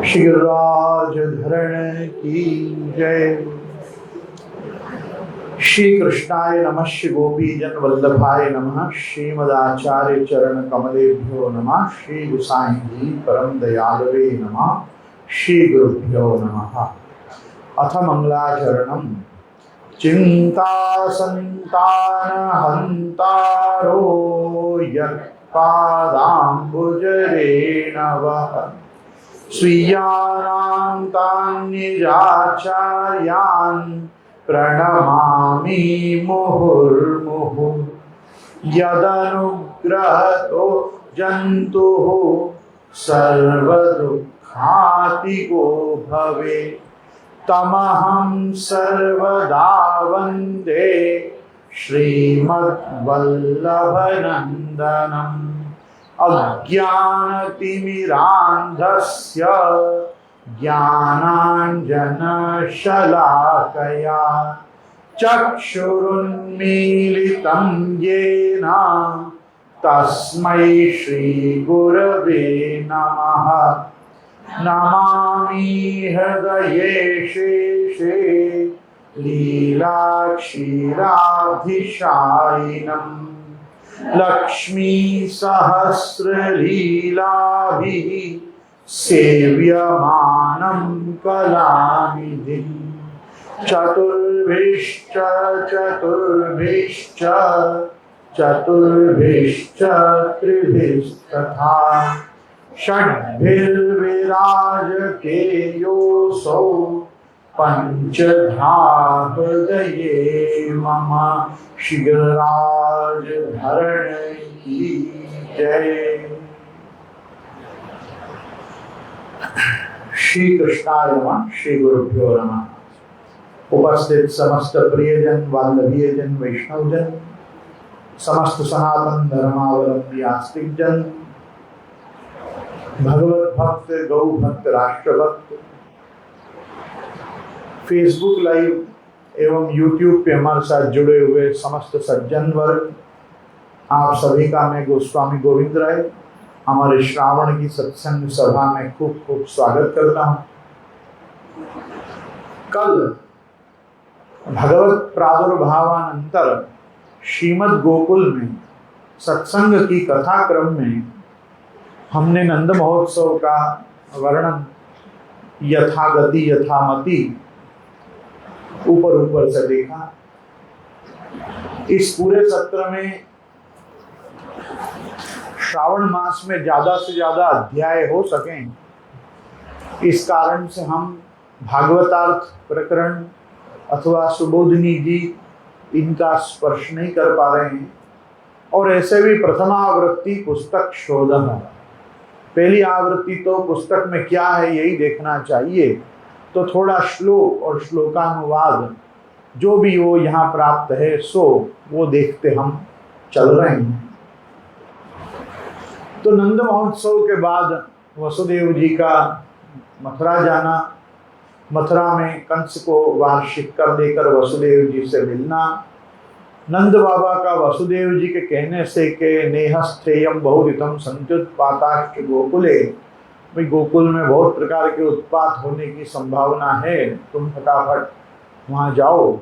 श्रीराज धरण की जय। श्री कृष्णाय नमः। श्री गोपी जन वल्लभाय नमः। श्रीमदाचार्य चरण कमलेभ्यो नमः। श्री गुसाई जी परम दयालवे नमः। श्री गुरुभ्यो नमः। अथ मंगलाचरणम। चिंता संतान हंतारो यत्पादाम्बुजरेणवः स्वीयानां तान्निजाचार्यान् प्रणमामि मुहुर्मुहुः। यदनुग्रहतो जन्तुः सर्वदुःखातिगो भवेत् तमहं सर्वदा वन्दे श्रीमद्वल्लभनन्दनम्। अज्ञानतिमिरान्धस्य ज्ञानाञ्जनशलाकया चक्षुरुन्मीलितं येन तस्मै श्रीगुरवे नमः। नमामि हृदये शेषे लीलाक्षीराधिशायिनम्। लक्ष्मी सहस्रलीलाभिः सेव्यमानं कलानिधिम्। चतुर्भिश्च चतुर्भिश्च चतुर्भिश्च त्रिभिस्तथा षड्भिर्विराजते योऽसौ पंचधा हृदये मम। श्रीराज धरण की जय। श्री कृष्णाय नमः। श्री गुरुभ्यो नमः। उपस्थित समस्त प्रियजन वाल्लभीयजन वैष्णवजन समस्त सनातन धर्मावलंबी आस्तिक जन भगवत भक्त गौ भक्त राष्ट्रभक्त फेसबुक लाइव एवं यूट्यूब पे हमारे साथ जुड़े हुए समस्त सज्जन वर्ग, आप सभी का मैं गोस्वामी गोविंद राय हमारे श्रावण की सत्संग सभा में खूब खूब स्वागत करता हूँ। कल भगवत प्रादुर्भावानंतर श्रीमद् गोकुल में सत्संग की कथा क्रम में हमने नंद महोत्सव का वर्णन यथागति यथामति ऊपर से देखा। इस पूरे सत्र में श्रावण मास में ज्यादा से ज्यादा अध्याय हो सकें, इस कारण से हम भागवतार्थ प्रकरण अथवा सुबोधिनी जी इनका स्पर्श नहीं कर पा रहे हैं। और ऐसे भी प्रथमावृत्ति पुस्तक शोधन, पहली आवृत्ति तो पुस्तक में क्या है यही देखना चाहिए, तो थोड़ा श्लोक और श्लोकानुवाद जो भी वो यहाँ प्राप्त है सो वो देखते हम चल रहे हैं। तो नंद महोत्सव के बाद वसुदेव जी का मथुरा जाना, मथुरा में कंस को वार्षिक कर देकर वसुदेव जी से मिलना, नंद बाबा का वसुदेव जी के कहने से के नेहस्थेयम बहुविधम संत्युत्पाताश्च गोकुले, भाई गोकुल में बहुत प्रकार के उत्पात होने की संभावना है, तुम फटाफट वहाँ जाओ।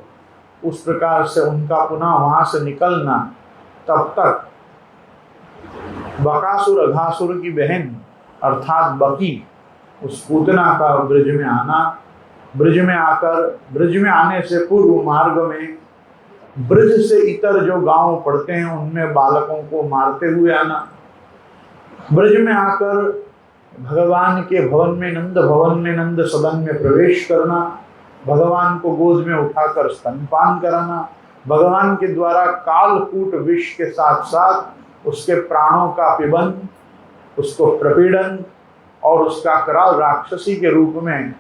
उस प्रकार से उनका पुनः वहाँ से निकलना, तब तक बकासुर अघासुर की बहन अर्थात बकी उस पूतना का ब्रज में आना, ब्रज में आकर ब्रज में आने से पूर्व मार्ग में ब्रज से इतर जो गांव पड़ते हैं उनमें बालकों को मारते हुए आना, ब्रज में आकर भगवान के भवन में नंद भवन में नंद सदन में प्रवेश करना, भगवान को गोद में उठाकर स्तनपान कराना, भगवान के द्वारा कालकूट विष के साथ साथ उसके प्राणों का पिबन, उसको प्रपीड़न और उसका कराल राक्षसी के रूप में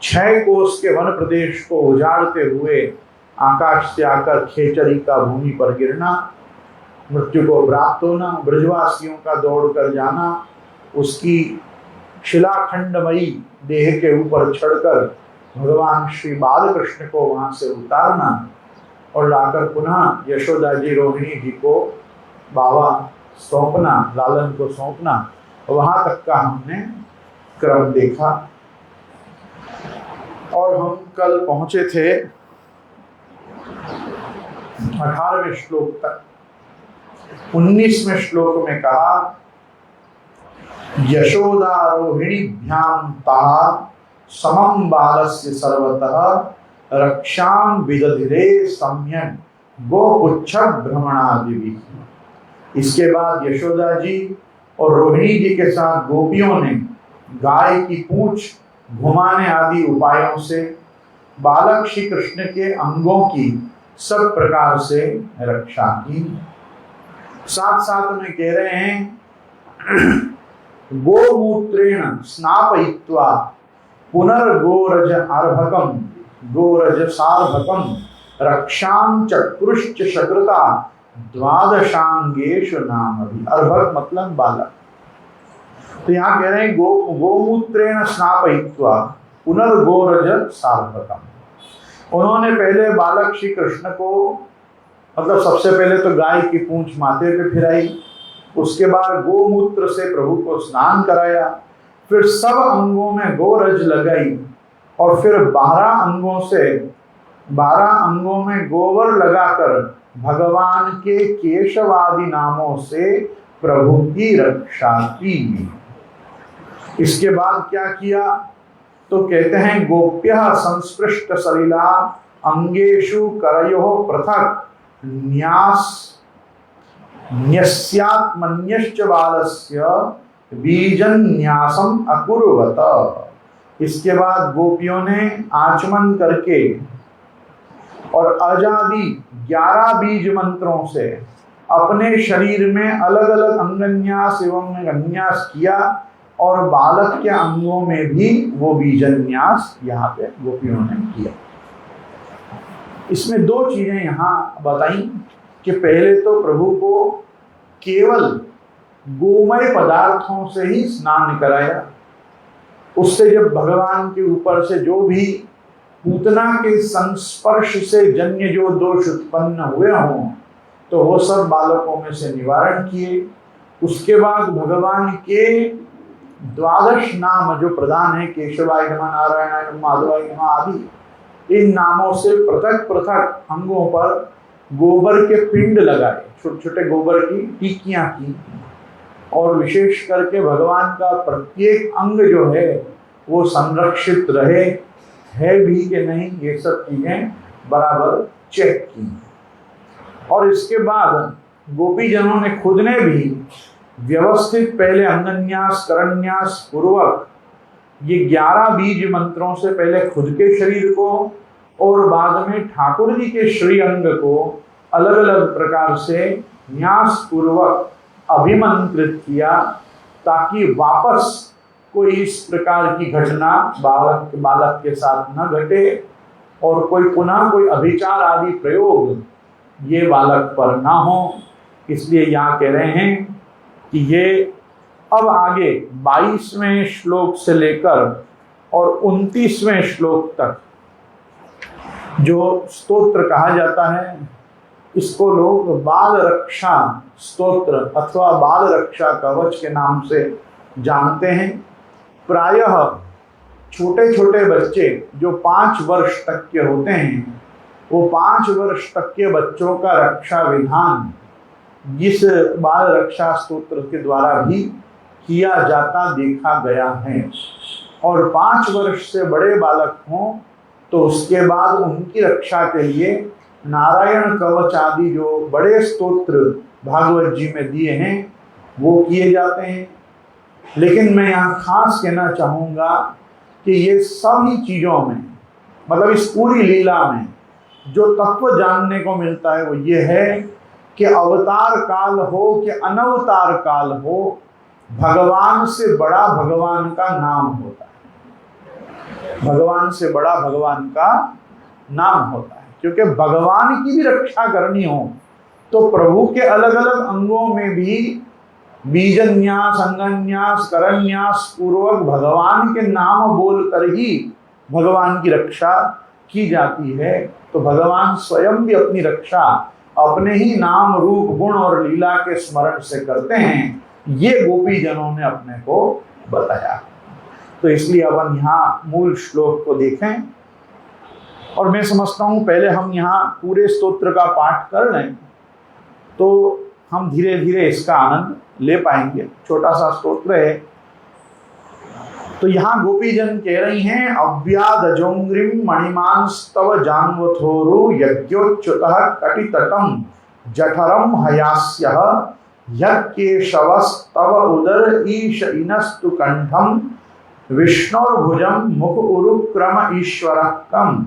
6 कोस के वन प्रदेश को उजाड़ते हुए आकाश से आकर खेचरी का भूमि पर गिरना, मृत्यु को प्राप्त होना, ब्रजवासियों का दौड़ कर जाना, उसकी शिलाखंडमयी देह के ऊपर चढ़कर भगवान श्री बालकृष्ण को वहां से उतारना और लाकर पुनः यशोदा जी रोहिणी जी को बाबा सौंपना, लालन को सौंपना। वहां तक का हमने क्रम देखा और हम कल पहुंचे थे 18वें श्लोक तक। 19वें श्लोक में कहा यशोदारोहिणीभ्यां ताः समं बालस्य सर्वतः रक्षां विदधिरे सम्यक् गोपुच्छ भ्रमणादिभिः। इसके बाद यशोदा जी और रोहिणी जी के साथ गोपियों ने गाय की पूंछ घुमाने आदि उपायों से बालक श्री कृष्ण के अंगों की सब प्रकार से रक्षा की। साथ साथ में कह रहे हैं गोमूत्रेण स्नापयित्वा पुनर्गोरज अर्भकम गोरज सार्भकम रक्षां चक्रुश्च शकृता द्वादशांगेषु नामभि। अर्भक मतलब बालक। तो यहाँ कह रहे हैं गोमूत्रेण स्नापयित्वा पुनर्गोरज सार्भकम। उन्होंने पहले बालक श्री कृष्ण को मतलब सबसे पहले तो गाय की पूंछ माथे पे फिराई, उसके बाद गोमूत्र से प्रभु को स्नान कराया, फिर सब अंगों में गोरज लगाई और फिर 12 अंगों में गोबर लगाकर भगवान के केशवादि नामों से प्रभु की रक्षा की। इसके बाद क्या किया तो कहते हैं गोप्यः संस्पृष्ट सलिला अंगेषु करयोः पृथक् न्यस्यात्मन्यश्च बालस्य बीजन्यासम अकुर्वत। इसके बाद गोपियों ने आचमन करके और अजादि 11 बीज मंत्रों से अपने शरीर में अलग अलग अंगन्यास एवं अन्यास किया और बालक के अंगों में भी वो बीजन्यास यहाँ पे गोपियों ने किया। इसमें 2 चीजें यहाँ बताई कि पहले तो प्रभु को केवल गोमय पदार्थों से ही स्नान कराया, उससे जब भगवान के ऊपर से जो भी पूतना के संस्पर्श से जन्य जो दोष उत्पन्न हुए हों तो वो सब बालकों में से निवारण किए। उसके बाद भगवान के 12 नाम जो प्रधान है केशवाय नमः, नारायणाय नमः, माधवाय नमः आदि, इन नामों से पृथक पृथक अंगों पर गोबर के पिंड लगाए, छोटे छोटे गोबर की टिक्कियां की और विशेष करके भगवान का प्रत्येक अंग जो है वो संरक्षित रहे है भी कि नहीं, ये सब चीजें बराबर चेक की। और इसके बाद गोपी जनों ने खुद ने भी व्यवस्थित पहले अंगन्यास करन्यास पूर्वक ये 11 बीज मंत्रों से पहले खुद के शरीर को और बाद में ठाकुर जी के श्री अंग को अलग अलग प्रकार से न्यास पूर्वक अभिमंत्रित किया ताकि वापस कोई इस प्रकार की घटना बालक के साथ न घटे और पुनः कोई अभिचार आदि प्रयोग ये बालक पर ना हो। इसलिए यहाँ कह रहे हैं कि ये अब आगे 22वें श्लोक से लेकर और 29वें श्लोक तक जो स्तोत्र कहा जाता है इसको लोग बाल रक्षा स्तोत्र अथवा बाल रक्षा कवच के नाम से जानते हैं। प्रायः छोटे छोटे बच्चे जो 5 वर्ष तक के होते हैं वो 5 वर्ष तक के बच्चों का रक्षा विधान इस बाल रक्षा स्तोत्र के द्वारा भी किया जाता देखा गया है। और 5 वर्ष से बड़े बालक हों तो उसके बाद उनकी रक्षा के लिए नारायण कवच आदि जो बड़े स्तोत्र भागवत जी में दिए हैं वो किए जाते हैं। लेकिन मैं यहाँ खास कहना चाहूँगा कि ये सभी चीज़ों में मतलब इस पूरी लीला में जो तत्व जानने को मिलता है वो ये है कि अवतार काल हो कि अनवतार काल हो, भगवान से बड़ा भगवान का नाम होता है। भगवान से बड़ा भगवान का नाम होता है क्योंकि भगवान की भी रक्षा करनी हो तो प्रभु के अलग अलग अंगों में भी बीजन्यास अंगन्यास करन्यास पूर्वक भगवान के नाम बोलकर ही भगवान की रक्षा की जाती है। तो भगवान स्वयं भी अपनी रक्षा अपने ही नाम रूप गुण और लीला के स्मरण से करते हैं। ये गोपी जनों ने अपने को बताया। तो इसलिए अपन यहाँ मूल श्लोक को देखें, और मैं समझता हूँ पहले हम यहाँ पूरे स्तोत्र का पाठ कर लें तो हम धीरे धीरे इसका आनंद ले पाएंगे। छोटा सा स्तोत्र है। तो यहाँ गोपीजन कह रही हैं, अव्यादजोंग्रिम मणिमांस्तव जानवथोरु यज्ञोच्युतः कटितटं जठरम हयास्यः यत्केशवस्तव उदर ईश इनस्तु कंठम विष्णुर्भुजं मुख उरुक्रम ईश्वरः कम्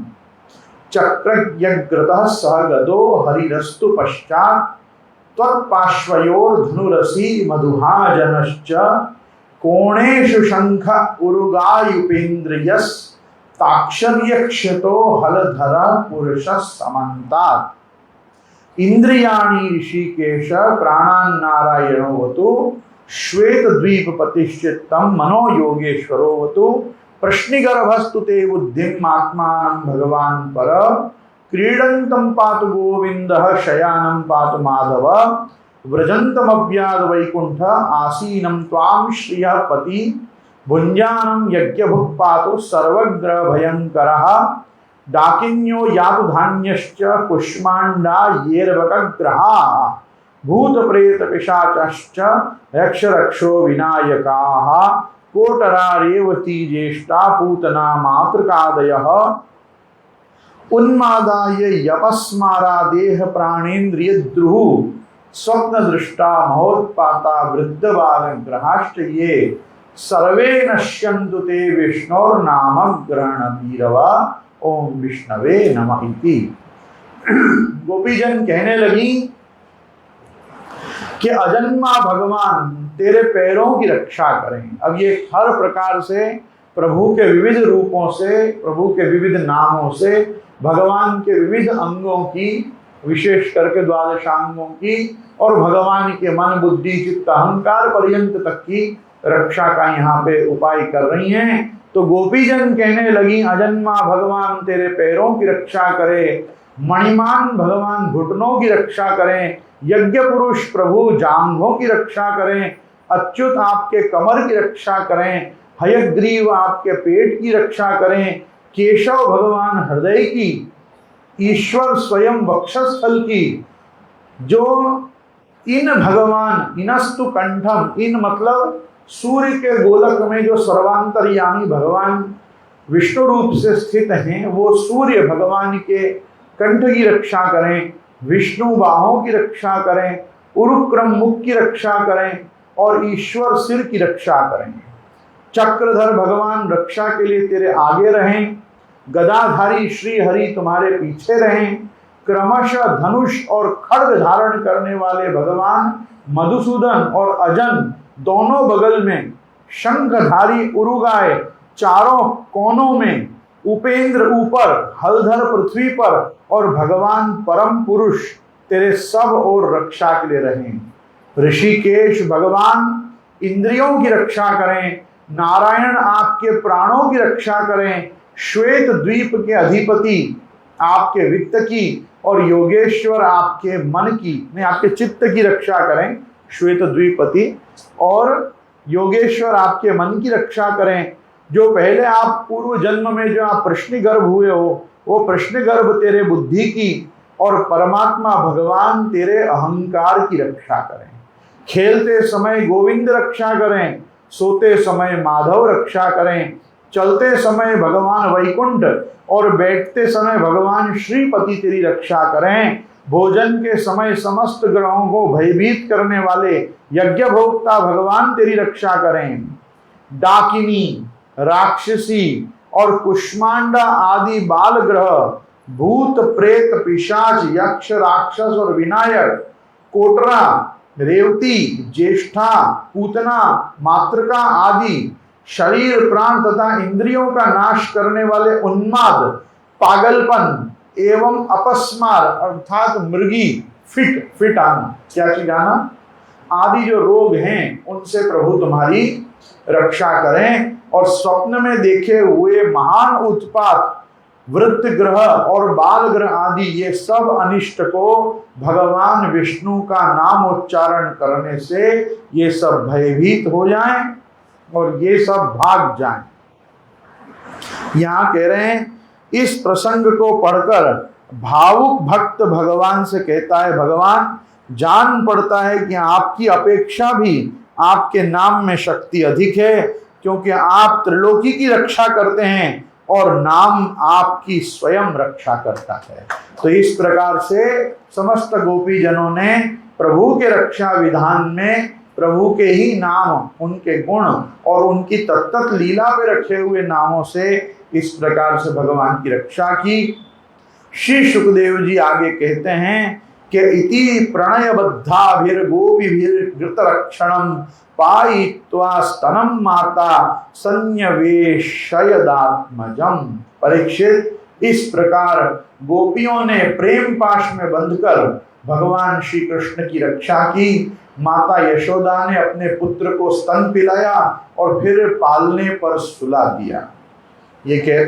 चक्रयज्ञतः सह गदो हरिरस्तु पश्चात् त्वत्पार्श्वयोर्धनुरसी मधुहाजनश्च कोणेषु शंख उरुगायुपेन्द्रियस् ताक्षर्यक्षतो हलधर पुरुषः समन्तात् इंद्रियाणि ऋषिकेश प्राणान्नारायणोऽवतु श्वेतद्वीपपतिश्चित्तं मनो योगेश्वरोऽवतु प्रश्निगर्भस्तु ते बुद्धिम् आत्मानं भगवान् पर क्रीडन्तं पातु गोविन्दः शयानं पातु माधव व्रजन्तमव्याद वैकुंठ आसीनं त्वां श्रियः पति भुञ्जानं यज्ञभुक् पातु सर्वग्रह भयंकरः डाकिन्यो यातु धान्यश्च कुष्माण्डा येर्वकग्रहाः भूत प्रेत पिशाचश्च यक्ष रक्षो विनायकाः कोटरा रेवती ज्येष्ठा पूतना मातृकादयः उन्मादाय यपस्मारा देह प्राणेन्द्रियद्रुः स्वप्न दृष्टा महोत्पाता वृद्धबाल ग्रहाश्च ये सर्वे नश्यन्तु ते विष्णोर्नाम ग्रहण भीरवा ओम विष्णवे नमः इति। गोपीजन कहने लगी कि अजन्मा भगवान तेरे पैरों की रक्षा करें। अब ये हर प्रकार से प्रभु के विविध रूपों से, प्रभु के विविध नामों से, भगवान के विविध अंगों की, विशेष करके द्वादशांगों की और भगवान के मन बुद्धि चित्त अहंकार पर्यंत तक की रक्षा का यहाँ पे उपाय कर रही हैं। तो गोपीजन कहने लगी, अजन्मा भगवान तेरे पैरों की रक्षा करे, मणिमान भगवान घुटनों की रक्षा करें, यज्ञ पुरुष प्रभु जांघों की रक्षा करें, अच्युत आपके कमर की रक्षा करें, हयग्रीव आपके पेट की रक्षा करें, केशव भगवान हृदय की, ईश्वर स्वयं वक्षस्थल की। जो इन भगवान इनस्तु कंठम, इन मतलब सूर्य के गोलक में जो सर्वांतर्यामी भगवान विष्णु रूप से स्थित हैं, वो सूर्य भगवान के कंठ की रक्षा करें, विष्णु बाहों की रक्षा करें, उरुक्रम मुख की रक्षा करें और ईश्वर सिर की रक्षा करें। चक्रधर भगवान रक्षा के लिए तेरे आगे रहें, गदाधारी श्री हरि तुम्हारे पीछे रहें, क्रमशः धनुष और खड्ग धारण करने वाले भगवान मधुसूदन और अजन दोनों बगल में, शंखधारी उरुगाय चारों कोनों में, उपेंद्र ऊपर, हलधर पृथ्वी पर और भगवान परम पुरुष तेरे सब और रक्षा के लिए रहें। ऋषिकेश भगवान इंद्रियों की रक्षा करें, नारायण आपके प्राणों की रक्षा करें, श्वेत द्वीप के अधिपति आपके वित्त की और योगेश्वर आपके मन की, नहीं आपके चित्त की रक्षा करें, श्वेत द्वीपति और योगेश्वर आपके मन की रक्षा करें। जो पहले आप पूर्व जन्म में जो आप प्रश्निगर्भ हुए हो, वो प्रश्निगर्भ तेरे बुद्धि की और परमात्मा भगवान तेरे अहंकार की रक्षा करें। खेलते समय गोविंद रक्षा करें, सोते समय माधव रक्षा करें, चलते समय भगवान वैकुंठ और बैठते समय भगवान श्रीपति तेरी रक्षा करें। भोजन के समय समस्त ग्रहों को भयभीत करने वाले यज्ञ भोक्ता भगवान तेरी रक्षा करें। डाकिनी, राक्षसी और कुष्मांडा आदि बाल ग्रह, भूत प्रेत पिशाच यक्ष राक्षस और विनायक, कोटरा रेवती ज्येष्ठा पूतना मातृका आदि शरीर प्राण तथा इंद्रियों का नाश करने वाले उन्माद, पागलपन एवं अपस्मार अर्थात मृगी, फिट आना, क्या चीज आना आदि जो रोग हैं, उनसे प्रभु तुम्हारी रक्षा करें। और स्वप्न में देखे हुए महान उत्पात, वृत्त ग्रह और बाल ग्रह आदि ये सब अनिष्ट को भगवान विष्णु का नाम उच्चारण करने से ये सब भयभीत हो जाएं और ये सब भाग जाएं। यहाँ कह रहे हैं इस प्रसंग को पढ़कर भावुक भक्त भगवान से कहता है, भगवान जान पड़ता है कि आपकी अपेक्षा भी आपके नाम में शक्ति अधिक है, क्योंकि आप त्रिलोकी की रक्षा करते हैं और नाम आपकी स्वयं रक्षा करता है। तो इस प्रकार से समस्त गोपी जनों ने प्रभु के रक्षा विधान में प्रभु के ही नाम, उनके गुण और उनकी तत्त लीला पे रखे हुए नामों से इस प्रकार से भगवान की रक्षा की। श्री सुखदेव जी आगे कहते हैं कि इति प्रणयबद्धाभिर्गोपीभिर्घृतरक्षणं पायित्वा स्तनं माता संन्यवेशयदात्मजम्। परीक्षित, इस प्रकार गोपियों ने प्रेम पाश में बंधकर भगवान श्री कृष्ण की रक्षा की। माता यशोदा ने अपने पुत्र को स्तन पिलाया और फिर पालने पर सुला दिया। ये कह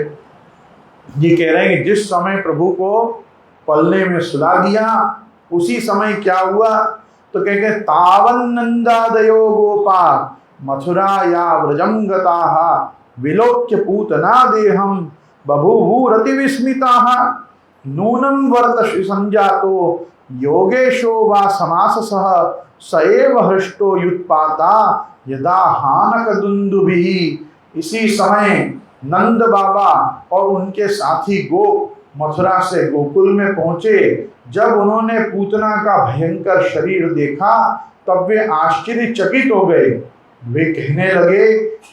रहे हैं कि जिस समय प्रभु को पलने में सुला दिया उसी समय क्या हुआ, तो कह के तावन्नंदादयो गोपा मथुरा या व्रजं गताः विलोक्य पूतना देहं बभूवुरति विस्मिताः नूनं वर्तश्री संजातो योगेशो वा समाससः स एव हृष्टो युत्पाता यदा हानक दुंदुभिः। इसी समय नंद बाबा और उनके साथी गोप मथुरा से गोकुल में पहुंचे। जब उन्होंने पूतना का भयंकर शरीर देखा तब वे आश्चर्यचकित हो गए। वे कहने लगे,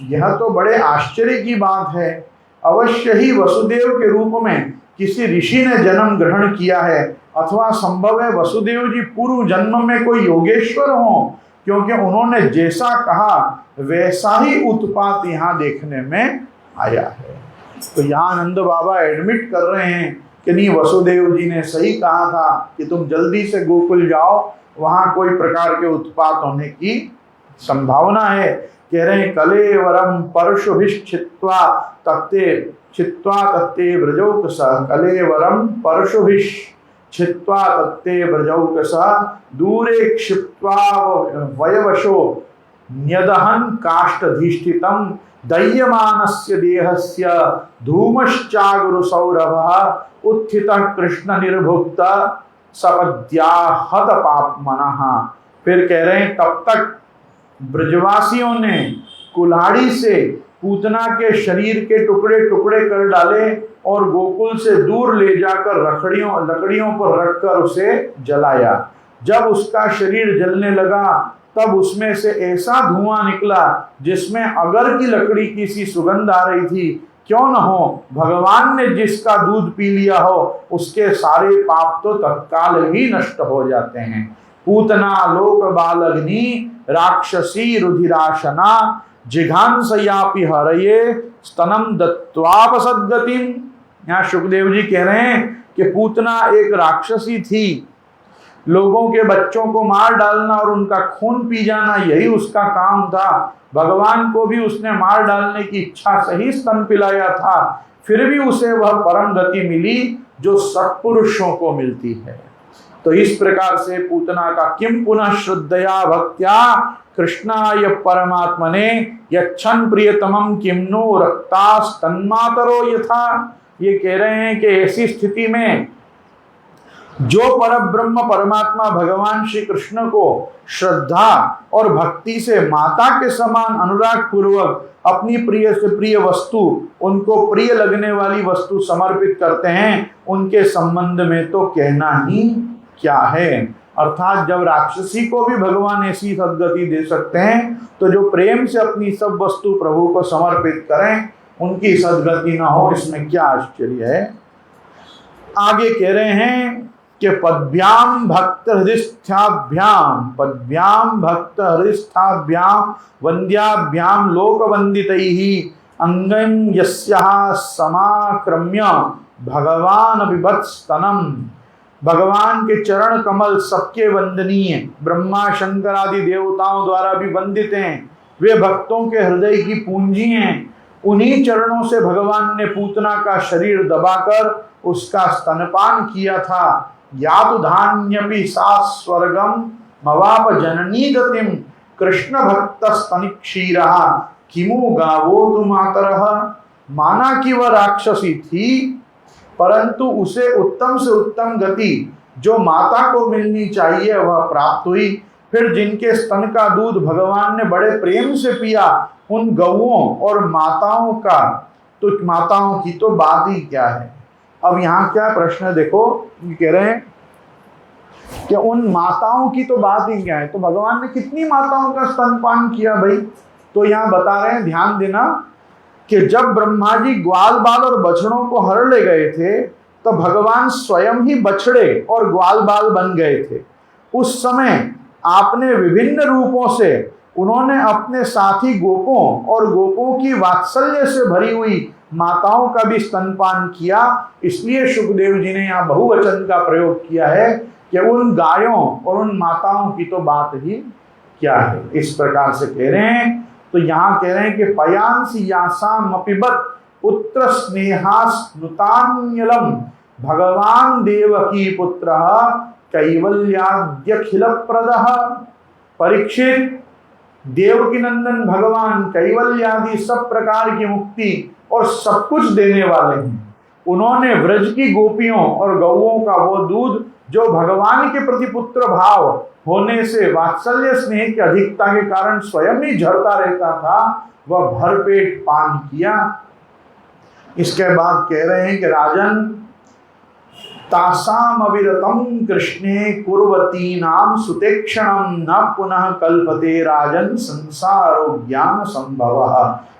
यह तो बड़े आश्चर्य की बात है, अवश्य ही वसुदेव के रूप में किसी ऋषि ने जन्म ग्रहण किया है, अथवा संभव है वसुदेव जी पूर्व जन्म में कोई योगेश्वर हो, क्योंकि उन्होंने जैसा कहा वैसा ही उत्पात यहाँ देखने में आया है। तो यहाँ नंद बाबा एडमिट कर रहे हैं कि नहीं, वसुदेव जी ने सही कहा था कि तुम जल्दी से गोकुल जाओ, वहां कोई प्रकार के उत्पात होने की संभावना है। कह रहे हैं कलेवरम परशुभिश्चित्वा तत्ते ब्रजौकसः कलेवरम परशुभिश्चित्वा तत्ते ब्रजौकसः दूरे क्षिप्त्वा वयवशो न्यदहन् काष्ठधिष्ठितं दह्यमानस्य देहस्य धूमश्चागुरु सौरभः उत्थितः कृष्ण निर्भुक्त सपद्याहत पापमनः। फिर कह रहे हैं तब तक ब्रजवासियों ने कुल्हाड़ी से पूतना के शरीर के टुकड़े टुकड़े कर डाले और गोकुल से दूर ले जाकर लकड़ियों पर रखकर उसे जलाया। जब उसका शरीर जलने लगा तब उसमें से ऐसा धुआं निकला जिसमें अगर की लकड़ी की सी सुगंध आ रही थी। क्यों न हो, भगवान ने जिसका दूध पी लिया हो उसके सारे पाप तो तत्काल ही नष्ट हो जाते हैं। पूतना लोक बालग्नि राक्षसी रुधिराशना जिघांसयापि हरये स्तनम दत्वापसद्गतिम। यहाँ सुखदेव जी कह रहे हैं कि पूतना एक राक्षसी थी, लोगों के बच्चों को मार डालना और उनका खून पी जाना यही उसका काम था। भगवान को भी उसने मार डालने की इच्छा से ही स्तन पिलाया था, फिर भी उसे वह परम गति मिली जो सत्पुरुषों को मिलती है। तो इस प्रकार से पूतना का किम पुनः श्रद्धया भक्त्या कृष्णाय परमात्मने यच्छन प्रियतमं किम नो रक्ता स्तन्मातरो यथा। ये कह रहे हैं कि ऐसी स्थिति में जो परब्रह्म परमात्मा भगवान श्री कृष्ण को श्रद्धा और भक्ति से माता के समान अनुराग पूर्वक अपनी प्रिय से प्रिय वस्तु, उनको प्रिय लगने वाली वस्तु समर्पित करते हैं, उनके संबंध में तो कहना ही क्या है। अर्थात जब राक्षसी को भी भगवान ऐसी सद्गति दे सकते हैं, तो जो प्रेम से अपनी सब वस्तु प्रभु को समर्पित करें उनकी सद्गति न हो, इसमें क्या आश्चर्य है। आगे कह रहे हैं कि पद्भ्याम भक्त हृदिस्थाभ्याम वंद्याभ्याम लोक वंदितैः अंगं यस्याः समाक्रम्य भगवान बिभत्स्तनम। भगवान के चरण कमल सबके वंदनीय, ब्रह्मा शंकर आदि देवताओं द्वारा भी वंदित हैं, वे भक्तों के हृदय की पूंजी हैं। उन्हीं चरणों से भगवान ने पूतना का शरीर दबाकर उसका स्तनपान किया था। यातु धान्यपि सा स्वर्गम मवाप जननी गतिम कृष्ण भक्त स्तनिक्षीरः किमु गावो तु मातरः। माना कि वह राक्षसी थी, परंतु उसे उत्तम से उत्तम गति जो माता को मिलनी चाहिए वह प्राप्त हुई। फिर जिनके स्तन का दूध भगवान ने बड़े प्रेम से पिया, उन गौओं और माताओं का तो माताओं की तो बात ही क्या है। अब यहाँ क्या प्रश्न है, देखो ये कह रहे हैं कि उन माताओं की तो बात ही क्या है, तो भगवान ने कितनी माताओं का स्तनपान किया भाई। तो यहाँ बता रहे हैं, ध्यान देना कि जब ब्रह्मा जी ग्वाल बाल और बछड़ों को हर ले गए थे तो भगवान स्वयं ही बछड़े और ग्वाल बाल बन गए थे। उस समय आपने विभिन्न रूपों से उन्होंने अपने साथी गोपों और गोपों की वात्सल्य से भरी हुई माताओं का भी स्तनपान किया। इसलिए सुखदेव जी ने यहाँ बहुवचन का प्रयोग किया है कि उन गायों और उन माताओं की तो बात ही क्या है, इस प्रकार से कह रहे हैं। तो यहाँ कह रहे हैं कि पयांसी यासाम अपिबत पुत्र स्नेहास्नुतान्यलम भगवान देवकी पुत्र कैवल्याद्यखिल प्रदः। परीक्षित, देवकी नंदन भगवान कैवल्यादि सब प्रकार की मुक्ति और सब कुछ देने वाले हैं। उन्होंने व्रज की गोपियों और गौओं का वो दूध जो भगवान के प्रति पुत्र भाव होने से वात्सल्य स्नेह की अधिकता के कारण स्वयं ही झरता रहता था, वह भरपेट पान किया। इसके बाद कह रहे हैं कि राजन तासाम अविरतम कृष्णे कुर्वती नाम सुतेक्षणम न पुनः कल्पते राजन संसारो ज्ञान संभवः।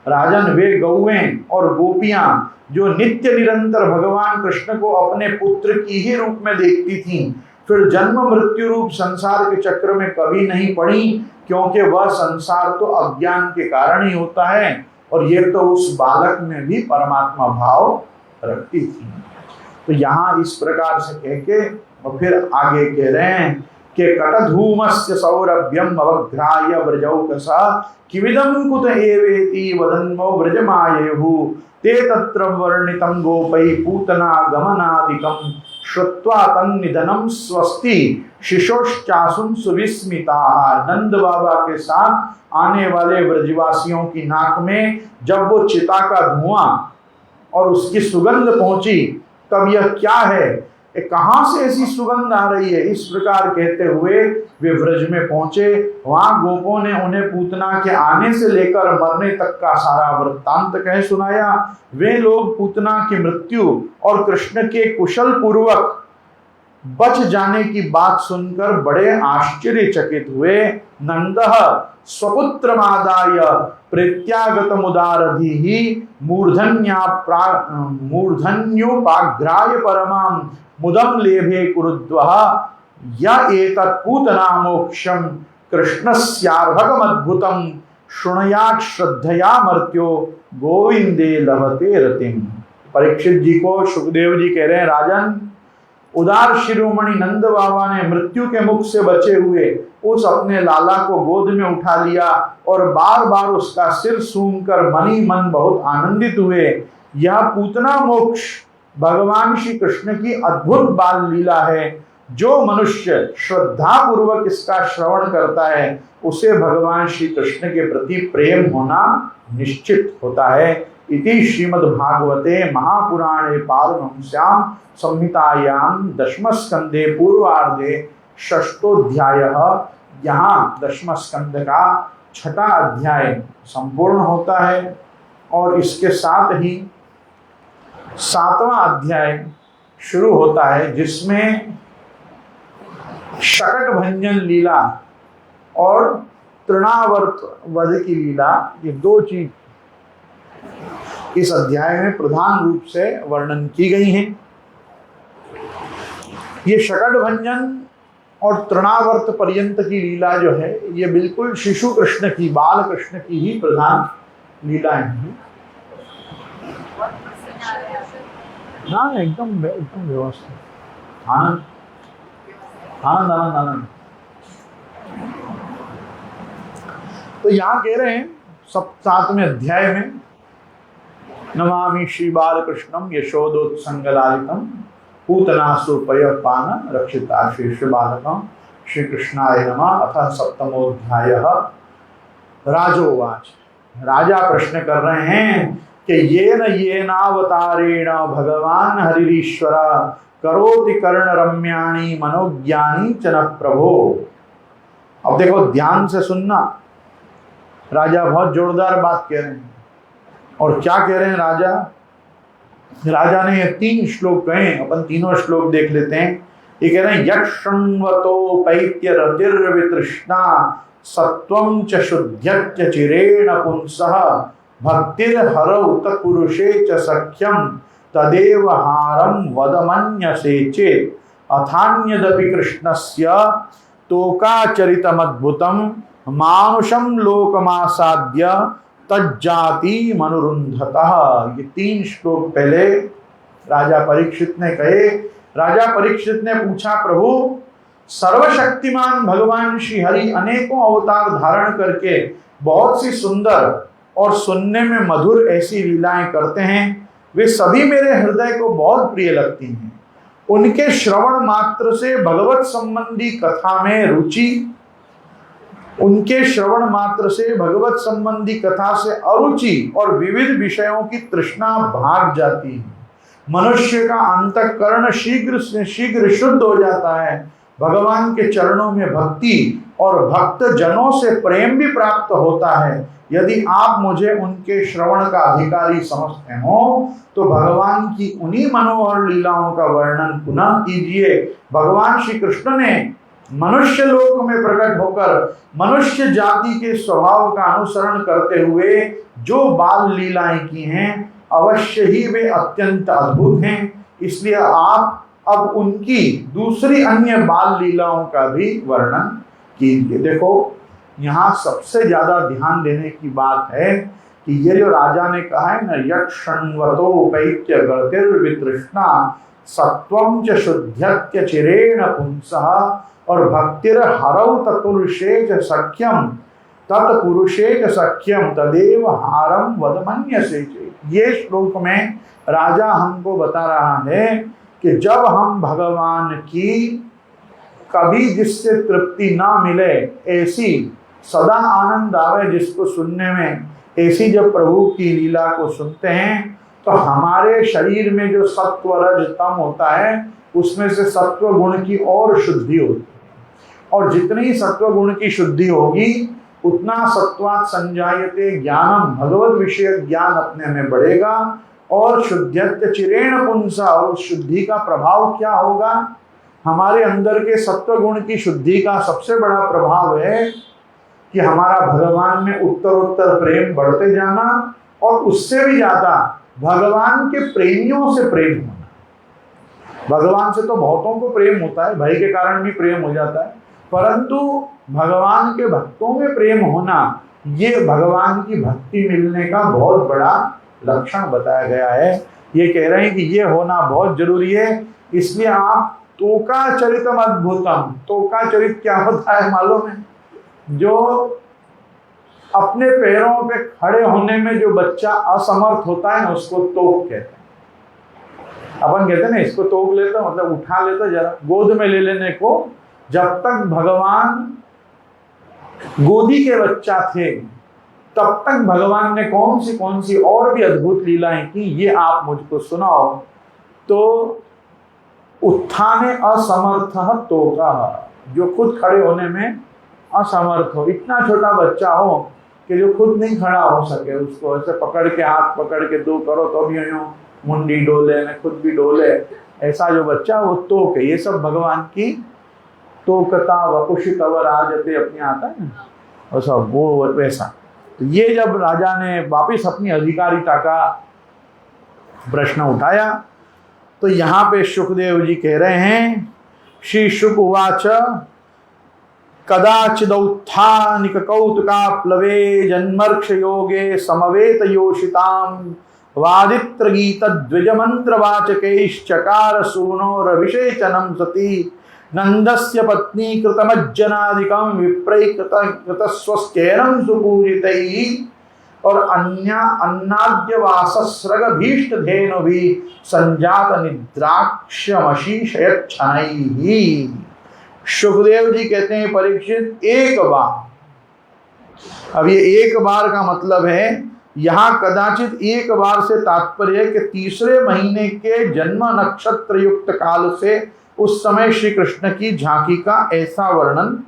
राजन, वे गौएं और गोपियां जो नित्य निरंतर भगवान कृष्ण को अपने पुत्र की ही रूप में देखती थीं, फिर जन्म मृत्यु रूप संसार के चक्र में कभी नहीं पड़ी, क्योंकि वह संसार तो अज्ञान के कारण ही होता है और ये तो उस बालक में भी परमात्मा भाव रखती थी। तो यहाँ इस प्रकार से कह के और फिर आगे कह रहे हैं कि कटधूमस्य सौरभ्यम अवघ्राय व्रजौकसा किमिदं कुत एवेति वदन्मो व्रजमायेहु ते तत्र वर्णितं गोपै पूतना गमनादिकं श्रुत्वा तन्निधनं स्वस्ति शिशोश्चासुं सुविस्मिताः। नंद बाबा के साथ आने वाले ब्रजवासियों की नाक में जब वो चिता का धुआं और उसकी सुगंध पहुंची, तब यह क्या है, कहां से ऐसी सुगंध आ रही है, इस प्रकार कहते हुए वे व्रज में पहुंचे। वहां गोपों ने उन्हें पूतना के आने से लेकर मरने तक का सारा वृत्तांत कह सुनाया। वे लोग पूतना की मृत्यु और कृष्ण के कुशल पूर्वक बच जाने की बात सुनकर बड़े आश्चर्यचकित हुए। नंदः स्वपुत्रमादाय प्रत्यागतमुदारधिः मूर्धन्योपाग्राय परमां मुदं लेभे कुरुद्वः य एतत् पूतनामोक्षं कृष्णस्यार्भकमद्भुतं शृणुयात् श्रद्धया मर्त्यो गोविंदे लभते रतिम्। परीक्षित जी को सुखदेव जी कह रहे हैं, राजन, उदार शिरोमणि नंद बाबा ने मृत्यु के मुख से बचे हुए उस अपने लाला को गोद में उठा लिया और बार बार उसका सिर सूंघकर मनी मन बहुत आनंदित हुए। यह पूतना मोक्ष भगवान श्री कृष्ण की अद्भुत बाल लीला है। जो मनुष्य श्रद्धा पूर्वक इसका श्रवण करता है उसे भगवान श्री कृष्ण के प्रति प्रेम होना निश्चित होता है। इति श्रीमद्भागवते महापुराणे पारमहंस्यां संहितायां दशम स्कंदे पूर्वार्धे षष्ठोध्यायः। यहाँ दशम स्कंद का छठा अध्याय संपूर्ण होता है और इसके साथ ही सातवां अध्याय शुरू होता है, जिसमें शकट भंजन लीला और तृणावर्त वध की लीला, ये दो चीज इस अध्याय में प्रधान रूप से वर्णन की गई हैं। ये शकट भंजन और तृणावर्त पर्यंत की लीला जो है, ये बिल्कुल शिशु कृष्ण की, बाल कृष्ण की ही प्रधान लीलाएं हैं। ना एकदम एकदम व्यवस्थित, आनंद आनंद आनंद आनंद। तो यहाँ कह रहे हैं सातवें अध्याय में, नमामि श्री बालकृष्णम यशोदोत्संगलालितम पूतनासुपय पान रक्षिता शीर्ष बालकम श्री कृष्णाय नमः। अथ सप्तमोध्यायः। राजोवाच, राजा प्रश्न कर रहे हैं कि ये नावतारेण भगवान हरिरीश्वर करोति कर्ण रम्याणी मनोज्ञानी च न प्रभो। अब देखो ध्यान से सुनना, राजा बहुत जोरदार बात कह रहे हैं। और क्या कह रहे हैं राजा? राजा ने ये 3 श्लोक कहे, अपन तीनों श्लोक देख लेते हैं। ये कह रहे हैं यक्षण्वतो पैत्य रतिर्वितृष्णा सत्वं च शुद्ध्यत्य चिरेण पुंसः भक्तिर्हरौ तत्पुरुषे च सख्यं तदेव हारं वदमन्यसे चेत् अथान्यदपि कृष्णस्य तोकाचरितमद्भुतं मानुषं लोकमासाद्य तज्जाति मनुरुन्धतः। ये 3 श्लोक पहले राजा परीक्षित ने कहे। राजा परीक्षित ने पूछा, प्रभु सर्वशक्तिमान भगवान श्री हरि अनेकों अवतार धारण करके बहुत सी सुंदर और सुनने में मधुर ऐसी लीलाएं करते हैं, वे सभी मेरे हृदय को बहुत प्रिय लगती हैं। उनके श्रवण मात्र से भगवत संबंधी कथा में रुचि, उनके श्रवण मात्र से भगवत संबंधी कथा से अरुचि और विविध विषयों की तृष्णा भाग जाती है। मनुष्य का अंतःकरण शीघ्र से शीघ्र शुद्ध हो जाता है। भगवान के चरणों में भक्ति और भक्त जनों से प्रेम भी प्राप्त होता है। यदि आप मुझे उनके श्रवण का अधिकारी समझते हो तो भगवान की उन्हीं मनोहर लीलाओं का वर्णन पुनः कीजिए। भगवान श्री कृष्ण ने मनुष्य लोक में प्रकट होकर मनुष्य जाति के स्वभाव का अनुसरण करते हुए जो बाल लीलाएं की हैं, अवश्य ही वे अत्यंत अद्भुत हैं। इसलिए आप अब उनकी दूसरी अन्य बाल लीलाओं का भी वर्णन कीजिए। देखो यहाँ सबसे ज्यादा ध्यान देने की बात है कि ये जो राजा ने कहा है ना, यक्षण्वतो पैत्य गतिर्वितृष्णा सत्वं च शुद्ध्यत्य चिरेण पुंसः और भक्तिर्हरौ तत्पुरुषे च सख्यम तत्पुरुषे च सख्यम तदेव हारम वदमन्यसे। ये श्लोक में राजा हमको बता रहा है कि जब हम भगवान की कभी जिससे तृप्ति ना मिले, ऐसी सदा आनंद आवे जिसको सुनने में, ऐसी जब प्रभु की लीला को सुनते हैं तो हमारे शरीर में जो सत्व रज तम होता है उसमें से सत्व गुण की और शुद्धि होती है। और जितनी सत्व गुण की शुद्धि होगी उतना सत्वात् संजायते ज्ञानम, भगवत विषय ज्ञान अपने में बढ़ेगा। और शुद्ध्यत्य चिरेण पुंसा, और शुद्धि का प्रभाव क्या होगा? हमारे अंदर के सत्व गुण की शुद्धि का सबसे बड़ा प्रभाव है कि हमारा भगवान में उत्तरोत्तर प्रेम बढ़ते जाना और उससे भी ज्यादा भगवान के प्रेमियों से प्रेम होना। भगवान से तो बहुतों को प्रेम होता है, भाई के कारण भी प्रेम हो जाता है, परंतु भगवान के भक्तों में प्रेम होना, ये भगवान की भक्ति मिलने का बहुत बड़ा लक्षण बताया गया है। ये कह रहे हैं कि ये होना बहुत जरूरी है। इसलिए आप तोकाचरितम अद्भुतम, तोकाचरित क्या होता है मालूम है? जो अपने पैरों पे खड़े होने में जो बच्चा असमर्थ होता है ना, उसको तोक कहते हैं। अपन कहते हैं ना, इसको तोक लेते मतलब उठा लेते, जरा गोद में ले लेने को। जब तक भगवान गोदी के बच्चा थे तब तक भगवान ने कौन सी और भी अद्भुत लीलाएं की, ये आप मुझको सुनाओ। तो उत्थाने असमर्थः तोकः, जो खुद खड़े होने में असमर्थ हो, इतना छोटा बच्चा हो कि जो खुद नहीं खड़ा हो सके, उसको ऐसे पकड़ के, हाथ पकड़ के दो करो तो भी यूं मुंडी डोले, न खुद भी डोले, ऐसा जो बच्चा वो तोक है। ये सब भगवान की तोकता वपुषित अवर आजते अपने आता है ना, और सब वो वैसा। तो ये जब राजा ने वापिस अपनी अधिकारिता का प्रश्न उठाया तो यहाँ पे सुखदेव जी कह रहे हैं, श्री शुक उवाच कदाचिदौत्थानिक कौतुकाप्लवे जन्मर्क्ष योगे समवेत योषिताम वादित्र गीत द्विज मंत्र वाचकैश्चकार सूनोरभिषेचनम सती नंदस्य पत्नी कृतमज्जनादिकं विप्रै कृतस्वस्तेनं सुपूजितैः और अन्नाद्यवासस्रग भीष्ट धेनुभिः संजात निद्राक्षमशीषयच्छनैः। सुखदेव जी कहते हैं, परीक्षित एक बार, अब ये एक बार का मतलब है यहाँ कदाचित एक बार से तात्पर्य है कि तीसरे महीने के जन्म नक्षत्र युक्त काल से उस समय श्री कृष्ण की झांकी का ऐसा वर्णन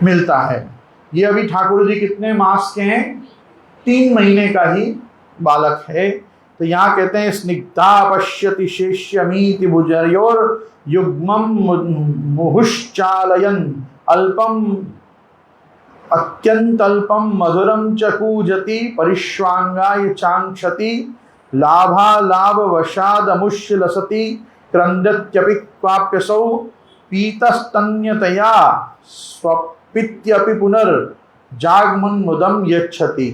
मिलता है। ये अभी ठाकुर जी कितने मास के हैं? 3 महीने का ही बालक है। तो यहाँ कहते हैं स्निग्धा पश्यति शेष्यमीति भुजयोर युग्मम मुहुश्चालयन अल्पम अत्यंतल्पम मधुरम च कूजति परिश्वांगाय चांक्षति लाभालाभ वशादमुष्य लसति क्रंदत्यपि क्वाप्यसौ पीतस्तन्यतया स्वपित्यपि पुनर्जागमन मुदम यच्छति।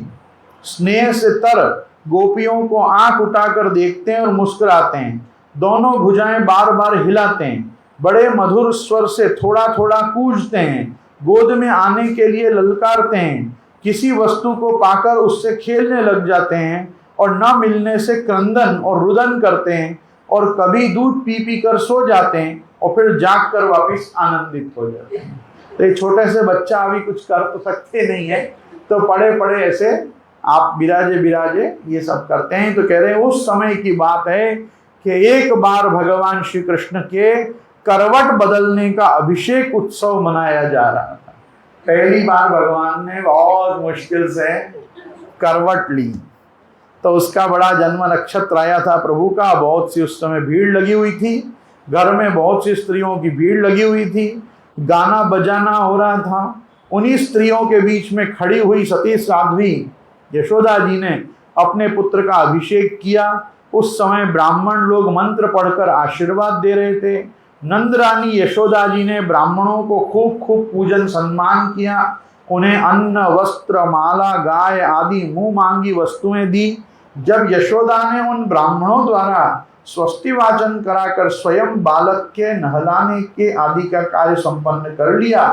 स्नेह से तर गोपियों को आंख उठाकर देखते हैं और मुस्कुराते हैं, दोनों भुजाएं बार बार हिलाते हैं, बड़े मधुर स्वर से थोड़ा थोड़ा कूजते हैं, गोद में आने के लिए ललकारते हैं, किसी वस्तु को पाकर उससे खेलने लग जाते हैं और न मिलने से क्रंदन और रुदन करते हैं, और कभी दूध पी पी कर सो जाते हैं और फिर जाग कर वापिस आनंदित हो जाते हैं। तो ये छोटे से बच्चा अभी कुछ कर तो सकते नहीं है, तो पड़े पड़े ऐसे आप बिराजे बिराजे ये सब करते हैं। तो कह रहे हैं उस समय की बात है कि एक बार भगवान श्री कृष्ण के करवट बदलने का अभिषेक उत्सव मनाया जा रहा था। पहली बार भगवान ने बहुत मुश्किल से करवट ली, तो उसका बड़ा जन्म नक्षत्र आया था प्रभु का। बहुत सी उस समय भीड़ लगी हुई थी, घर में बहुत सी स्त्रियों की भीड़ लगी हुई थी, गाना बजाना हो रहा था। उन्हीं स्त्रियों के बीच में खड़ी हुई सती साध्वी यशोदा जी ने अपने पुत्र का अभिषेक किया। उस समय ब्राह्मण लोग मंत्र पढ़कर आशीर्वाद दे रहे थे। नंद रानी यशोदा जी ने ब्राह्मणों को खूब खूब पूजन सम्मान किया, उन्हें अन्न वस्त्र माला गाय आदि मुंह मांगी वस्तुएं दी। जब यशोदा ने उन ब्राह्मणों द्वारा स्वस्ति वाचन कराकर स्वयं बालक के नहलाने के आदि का कार्य संपन्न कर लिया,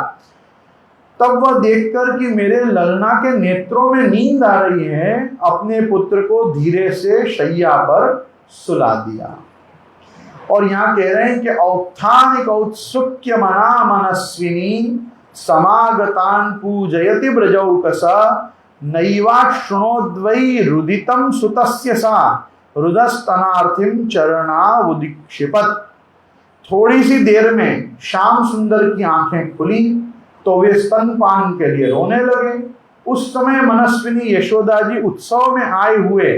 तब वह देखकर कि मेरे ललना के नेत्रों में नींद आ रही है, अपने पुत्र को धीरे से शैया पर सुला दिया। और यहाँ कह रहे हैं कि औत्थानिक औत्सुक्य मना मनस्विनी समागतान पूजयति ब्रजौकसा नैवा शृणोद्वै रुदितम सुतस्य सा रुदस्तनार्थिम चरणावुदीक्षिपत। थोड़ी सी देर में श्याम सुंदर की आंखें खुली तो वे स्तनपान के लिए रोने लगे। उस समय मनस्विनी यशोदा जी उत्सव में आए हुए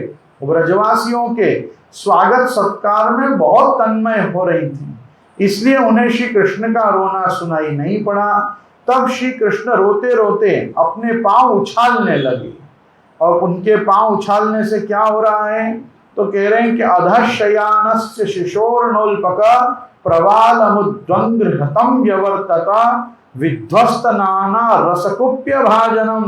ब्रजवासियों के स्वागत सत्कार में बहुत तन्मय हो रही थी, इसलिए उन्हें श्री कृष्ण का रोना सुनाई नहीं पड़ा। तब श्री कृष्ण रोते रोते अपने पांव उछालने लगे, और उनके पांव उछालने से क्या हो रहा है? तो कह रहे हैं कि अधशयानस्य शिशोर्णोल्पक प्रवालमुद्वंग्रहतम व्यवर्तता विध्वस्त नाना रसकुप्य भाजनम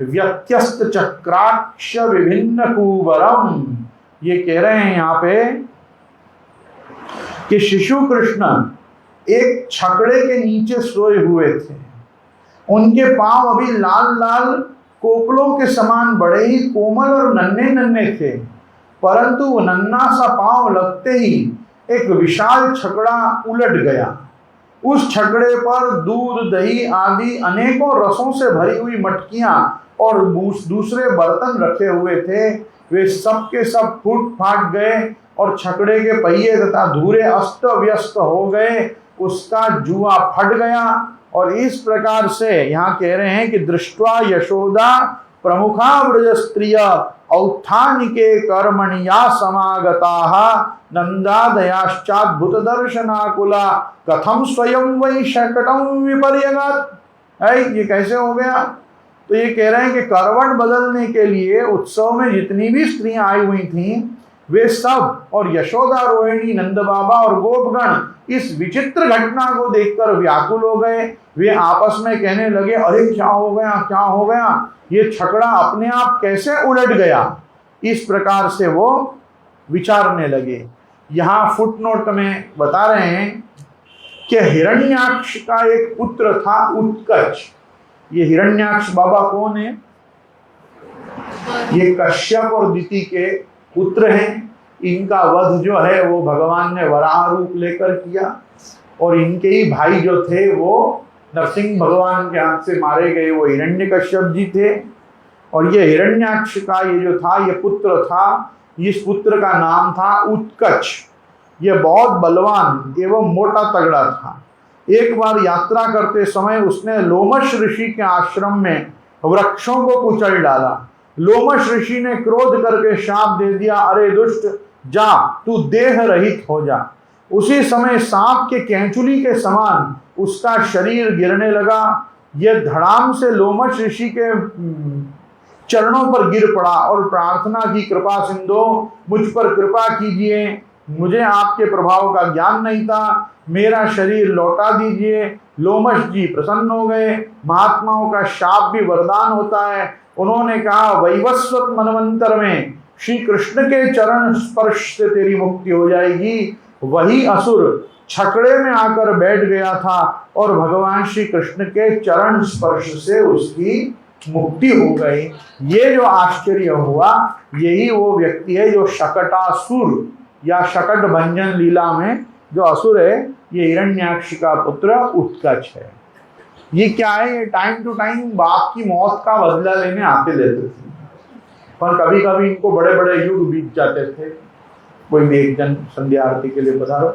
व्यत्यस्त चक्राक्ष विभिन्न कुवरम। ये कह रहे हैं यहाँ पे कि शिशु कृष्ण एक छकड़े के नीचे सोए हुए थे। उनके पांव अभी लाल लाल कोपलों के समान बड़े ही कोमल और नन्हे नन्हे थे, परंतु नन्हा सा पांव लगते ही एक विशाल छकड़ा उलट गया। उस छकड़े पर दूध दही आदि अनेकों रसों से भरी हुई मटकियां और दूसरे बर्तन रखे हुए थे, वे सब के सब फूट फाट गए और छकड़े के पहिए तथा धूरे अस्त व्यस्त हो गए। उसका जुआ फट गया। और इस प्रकार से यहाँ कह रहे हैं कि दृष्ट्वा यशोदा प्रमुखा व्रज स्त्रिय औत्थानिके कर्मणिया समागताः नंदादयाश्चाद्भुत दर्शनाकुला कथम स्वयं वै शकटं विपर्यगत। ये कैसे हो गया? तो ये कह रहे हैं कि करवट बदलने के लिए उत्सव में जितनी भी स्त्रियां आई हुई थीं, वे सब और यशोदा रोहिणी नंद बाबा और गोपगण इस विचित्र घटना को देखकर व्याकुल हो गए। वे आपस में कहने लगे, अरे क्या हो गया, क्या हो गया, ये छकड़ा अपने आप कैसे उलट गया? इस प्रकार से वो विचारने लगे। यहाँ फुटनोट में बता रहे हैं कि हिरण्याक्ष का एक पुत्र था उत्कच। ये हिरण्याक्ष बाबा कौन है? ये कश्यप और दिति के पुत्र हैं। इनका वध जो है वो भगवान ने वराह रूप लेकर किया, और इनके ही भाई जो थे वो नरसिंह भगवान के हाथ से मारे गए, वो हिरण्यकश्यप जी थे। और ये हिरण्याक्ष का ये जो था, ये पुत्र था, इस पुत्र का नाम था उत्कच। ये बहुत बलवान एवं मोटा तगड़ा था। एक बार यात्रा करते समय उसने लोमश ऋषि के आश्रम में वृक्षों को कुचल डाला। लोमश ऋषि ने क्रोध करके शाप दे दिया, अरे दुष्ट, जा, तू देह रहित हो जा। उसी समय सांप के कैंचुली के समान उसका शरीर गिरने लगा। यह धड़ाम से लोमश ऋषि के चरणों पर गिर पड़ा और प्रार्थना की, कृपा सिंधु, मुझ पर कृपा कीजिए, मुझे आपके प्रभाव का ज्ञान नहीं था, मेरा शरीर लौटा दीजिए। लोमश जी प्रसन्न हो गए। महात्माओं का शाप भी वरदान होता है। उन्होंने कहा, वैवस्वत मनवंतर में श्री कृष्ण के चरण स्पर्श से तेरी मुक्ति हो जाएगी। वही असुर छकड़े में आकर बैठ गया था और भगवान श्री कृष्ण के चरण स्पर्श से उसकी मुक्ति हो गई। ये जो आश्चर्य हुआ, यही वो व्यक्ति है जो शकटासुर या शकट भंजन लीला में जो असुर है, ये हिरण्याक्ष का पुत्र उत्कच है। ये क्या है, ये टाइम टू टाइम बाप की मौत का बदला लेने आते रहते थे, पर कभी कभी इनको बड़े बड़े युग बीत जाते थे। कोई भी एक जन संध्या आरती के लिए पधारो।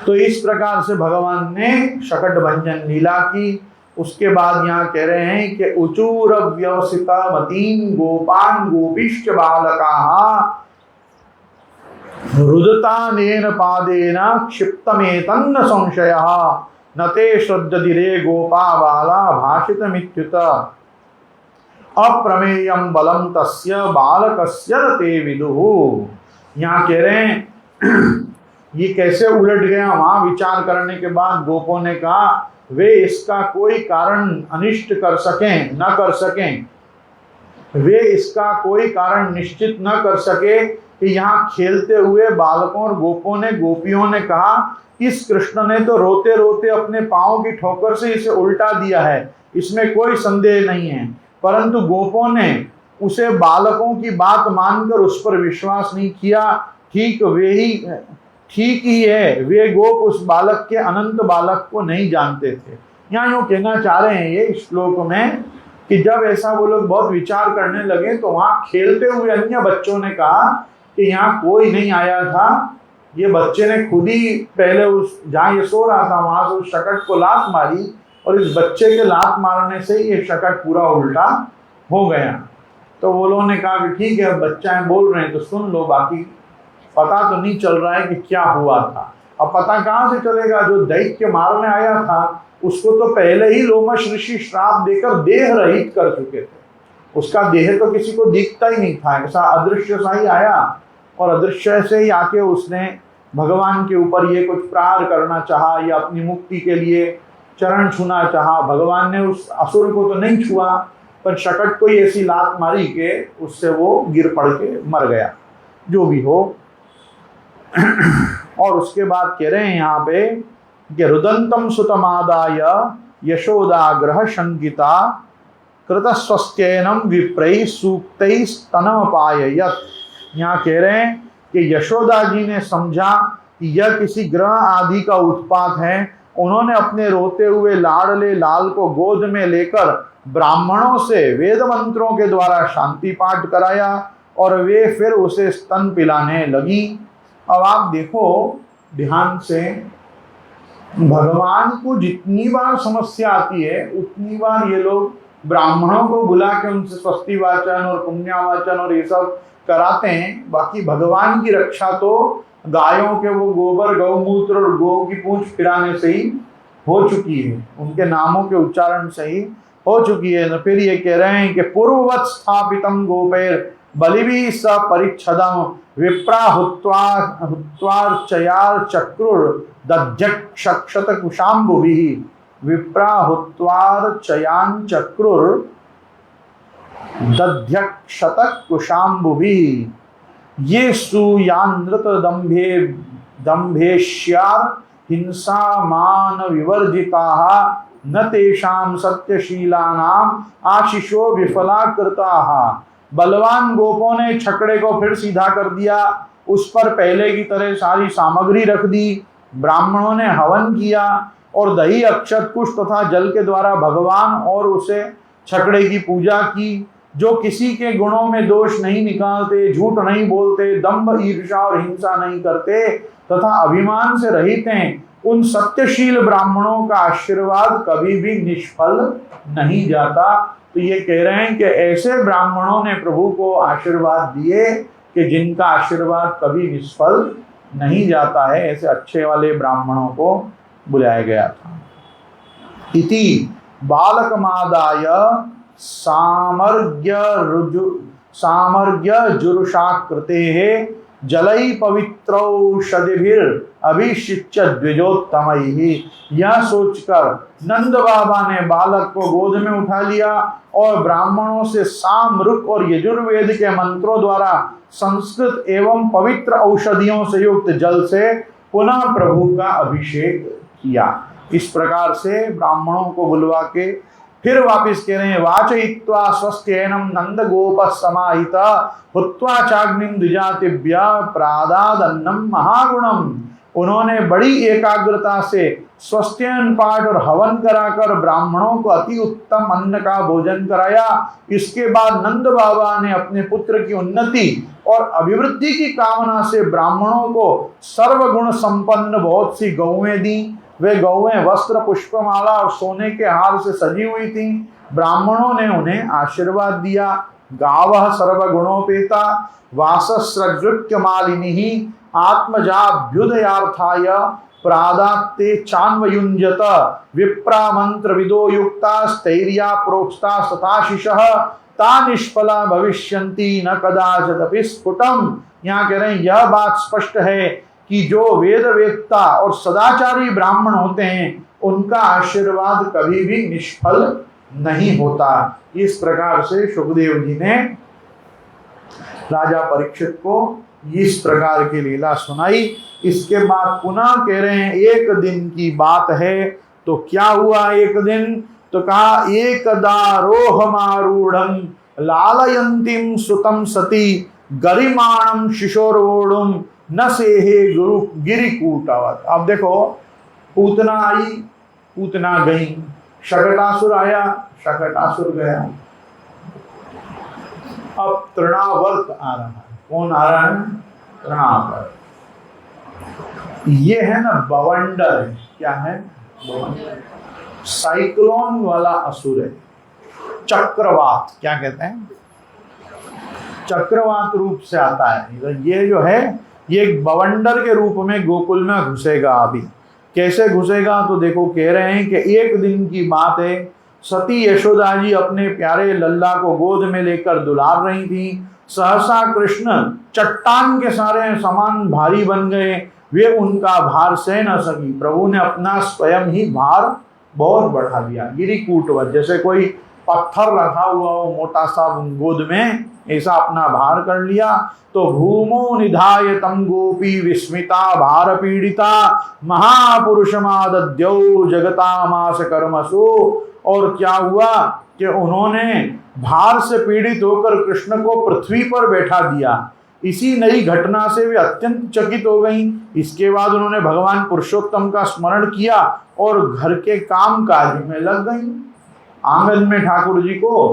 तो इस प्रकार से भगवान ने शकट भंजन लीला की। उसके बाद यहाँ कह रहे हैं कि उचूर व्यवसिता मतीन गोपान गोपिश्च बालका रुदता नेन पादेन क्षिप्तमेतन्न संशयः न ते श्रद्धधिरे गोपा बाला भाषितमित्युत अप्रमेयं बलम तस्य बालकस्य ते विदुः। यहाँ कह रहे हैं ये कैसे उलट गया। वहां विचार करने के बाद गोपों ने कहा, वे इसका कोई कारण अनिष्ट कर सकें न कर सकें, वे इसका कोई कारण निश्चित न कर सके कि यहाँ खेलते हुए बालकों और गोपों ने, गोपियों ने कहा, इस कृष्ण ने तो रोते रोते अपने पांव की ठोकर से इसे उल्टा दिया है, इसमें कोई संदेह नहीं है। परंतु गोपों ने उसे बालकों की बात मानकर उस पर विश्वास नहीं किया। ठीक ही है, वे गोप उस बालक के अनंत बालक को नहीं जानते थे। यहाँ यूँ कहना चाह रहे हैं ये श्लोक में कि जब ऐसा वो लोग बहुत विचार करने लगे तो वहाँ खेलते हुए अन्य बच्चों ने कहा कि यहाँ कोई नहीं आया था, ये बच्चे ने खुद ही पहले उस जहाँ ये सो रहा था वहां से उस शकट को लात मारी और इस बच्चे के लात मारने से ही ये शकट पूरा उल्टा हो गया। तो वो लोगों ने कहा कि ठीक है, बच्चा है, बोल रहे हैं तो सुन लो, बाकी पता तो नहीं चल रहा है कि क्या हुआ था। अब पता कहाँ से चलेगा, जो दैत्य मारने आया था उसको तो पहले ही लोमश ऋषि श्राप देकर देह रहित कर चुके थे। उसका देह तो किसी को दिखता ही नहीं था, ऐसा अदृश्य सा ही आया और अदृश्य से ही आके उसने भगवान के ऊपर ये कुछ प्रहार करना चाहा या अपनी मुक्ति के लिए चरण छूना चाहा। भगवान ने उस असुर को तो नहीं छुआ, पर शकट को ही ऐसी लात मारी के उससे वो गिर पड़ के मर गया। जो भी हो। और उसके बाद कह रहे हैं यहाँ पे कि रुदंतम सुतमादाय यशोदाग्रह शंकिता कृतस्वस्त्येनम विप्रैः सूक्तैः स्तनमपाययत्। यहाँ कह रहे हैं कि यशोदा जी ने समझा कि यह किसी ग्रह आदि का उत्पात है। उन्होंने अपने रोते हुए लाडले लाल को गोद में लेकर ब्राह्मणों से वेद मंत्रों के द्वारा शांति पाठ कराया और वे फिर उसे स्तन पिलाने लगी। अब आप देखो ध्यान से, भगवान को जितनी बार समस्या आती है उतनी बार ये लोग ब्राह्मणों को बुला के उनसे स्वस्ति वाचन और पुण्यावाचन और ये सब कराते हैं। बाकी भगवान की रक्षा तो गायों के वो गोबर, गौमूत्र और गौ की पूंछ फिराने से ही हो चुकी है, उनके नामों के उच्चारण से ही हो चुकी है। फिर ये कह रहे हैं कि पूर्ववत स्थापितम गोपेर बलिभी स परिच्छदम विप्रा हुत्वार्चयार चक्रुर दध्यक्षत कुशाम्बुभिः। विप्रा हुत्वार्चयान चक्रुर दध्यक्षत कुशाम्बुभिः। ये सुयानृत दम्भेश्यार हिंसा मान विवर्जिताः न तेषां सत्यशीलानाम आशीषो विफला कृताः। बलवान गोपों ने छकड़े को फिर सीधा कर दिया, उस पर पहले की तरह सारी सामग्री रख दी। ब्राह्मणों ने हवन किया और दही, अक्षत, कुश तथा जल के द्वारा भगवान और उसे छकड़े की पूजा की, जो किसी के गुणों में दोष नहीं निकालते, झूठ नहीं बोलते, दंभ ईर्ष्या और हिंसा नहीं करते तथा अभिमान से रहित हैं, उन सत्यशील ब्राह्मणों का आशीर्वाद कभी भी निष्फल नहीं जाता। तो ये कह रहे हैं कि ऐसे ब्राह्मणों ने प्रभु को आशीर्वाद दिए कि जिनका आशीर्वाद कभी निष्फल नहीं जाता है। ऐसे अच्छे वाले ब्राह्मणों को बुलाया गया था। इति बालकमादाय सामर्ग्य जुरुषाकृते जलई पवित्रौषधिभिर अभिषिच्य द्विजोत्तमैः। यह सोचकर नंद बाबा ने बालक को गोद में उठा लिया और ब्राह्मणों से साम, रुक और यजुर्वेद के मंत्रों द्वारा संस्कृत एवं पवित्र औषधियों से युक्त जल से पुनः प्रभु का अभिषेक किया। इस प्रकार से ब्राह्मणों को बुलवा के फिर वापिस कह रहे हैं, वाचयित्वा स्वस्थेनम नंद गोप समाहिता हुत्वा चाग्निम द्विजातिभ्य प्रादादन्नम महागुणम। उन्होंने बड़ी एकाग्रता से स्वस्थेन पाठ और हवन कराकर ब्राह्मणों को अति उत्तम अन्न का भोजन कराया। इसके बाद नंद बाबा ने अपने पुत्र की उन्नति और अभिवृद्धि की कामना से ब्राह्मणों को सर्वगुण संपन्न बहुत सी गौएं दी। वे गौएं वस्त्र, पुष्पमाला और सोने के हार से सजी हुई थीं। ब्राह्मणों ने उन्हें आशीर्वाद दिया। गावः सर्वगुणोपेता वासस्रगृत्य मालिनी आत्मजाभ्युदयार्थाय प्रादात्ते चान्वयुञ्जत विप्रा मंत्र विदो युक्ता स्थैर्या प्रोक्ता सताशिषः ता निष्फला भविष्यन्ति न कदाचिदपि स्फुटम। यहाँ कह रहे हैं यह बात स्पष्ट है कि जो वेद वेदता और सदाचारी ब्राह्मण होते हैं उनका आशीर्वाद कभी भी निष्फल नहीं होता। इस प्रकार से सुखदेव जी ने राजा परीक्षित को इस प्रकार की लीला सुनाई। इसके बाद पुनः कह रहे हैं एक दिन की बात है। तो क्या हुआ एक दिन? तो कहा, एकदा रोहमारूढ़ं लालयन्तीं सुतं सती गरिमाणं शिशोरोढ़ुं न सेहे गुरु गिरिकूटवत्। अब देखो, पूतना आई, पूतना गई, शकटासुर आया, शकटासुर गया। अब तृणावर्त आ रहा है। कौन आ रहा है? तृणावर्त। ये है ना बवंडर। क्या है? बवंडर। साइक्लोन वाला असुर है। चक्रवात क्या कहते हैं? चक्रवात रूप से आता है। ये जो है ये एक बवंडर के रूप में गोकुल में घुसेगा। अभी कैसे घुसेगा? तो देखो, कह रहे हैं कि एक दिन की बात है। सती यशोदा जी अपने प्यारे लल्ला को गोद में लेकर दुलार रही थी। सहसा कृष्ण चट्टान के सारे समान भारी बन गए। वे उनका भार सह न सकी। प्रभु ने अपना स्वयं ही भार बहुत बढ़ा दिया। गिरिकूटवत्, जैसे कोई पत्थर रखा हुआ हो मोटा सा गोद में, ऐसा अपना भार कर लिया। तो भूमो निधाय तम गोपी विस्मिता भार पीड़िता महापुरुषमादद्यौ जगतामास कर्मसु। और क्या हुआ कि उन्होंने भार से पीड़ित होकर कृष्ण को पृथ्वी पर बैठा दिया। इसी नई घटना से वे अत्यंत चकित हो गईं। इसके बाद उन्होंने भगवान पुरुषोत्तम का स्मरण किया और घर के काम काज में लग गईं। आंगन में ठाकुर जी को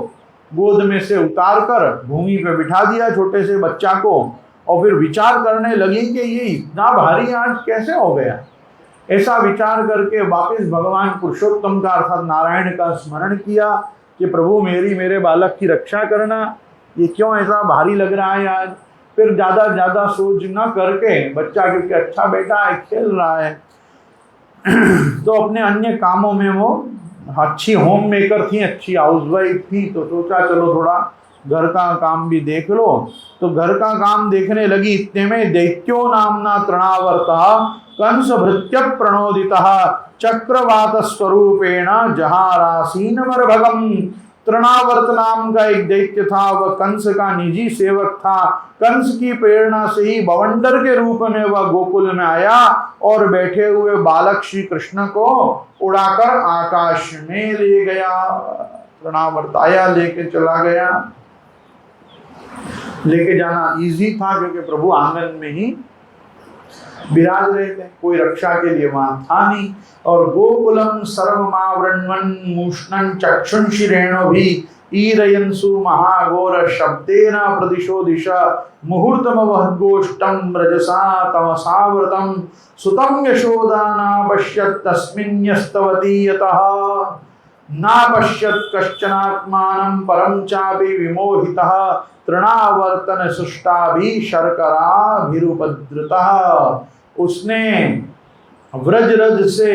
गोद में से उतार कर भूमि पे बिठा दिया छोटे से बच्चा को, और फिर विचार करने लगी कि ये इतना भारी आज कैसे हो गया। ऐसा विचार करके वापस भगवान पुरुषोत्तम का अर्थात नारायण का स्मरण किया कि प्रभु मेरे बालक की रक्षा करना, ये क्यों ऐसा भारी लग रहा है आज। फिर ज्यादा सोच न करके, बच्चा क्योंकि अच्छा बेटा है, खेल रहा है, तो अपने अन्य कामों में वो अच्छी होम मेकर थी, अच्छी हाउसवाइफ थी, तो सोचा चलो थोड़ा घर का काम भी देख लो। तो घर का काम देखने लगी। इतने में दैत्यो नामना तृणावर्त कंस भृत्य प्रणोदितः चक्रवात स्वरूपेण जहारासीन मरभगम। तृणावर्त नाम का एक दैत्य था। वह कंस का निजी सेवक था। कंस की प्रेरणा से ही बवंडर के रूप में वह गोकुल में आया और बैठे हुए बालक श्री कृष्ण को उड़ाकर आकाश में ले गया। तृणावर्त आया, लेके चला गया। लेके जाना इजी था क्योंकि प्रभु आंगन में ही विराज रहे थे, कोई रक्षा के लिए वहां था नहीं। और गोकुलम सर्वमावृण्वन् मूष्णं चक्षुंशिरेणो भी ईरयंसु महाघोर शब्देन प्रदिशो दिशा मुहूर्तमवहद्गोष्ठं रजसा तमसावृतं सुतं यशोदा नापश्यत् तस्मिन्यस्तवती यतः नापश्यत् कश्चनात्मानं परं चापि विमोहितः तृणावर्तन सुष्टाभि शर्कराभिरुपद्रुतः। उसने व्रजरज से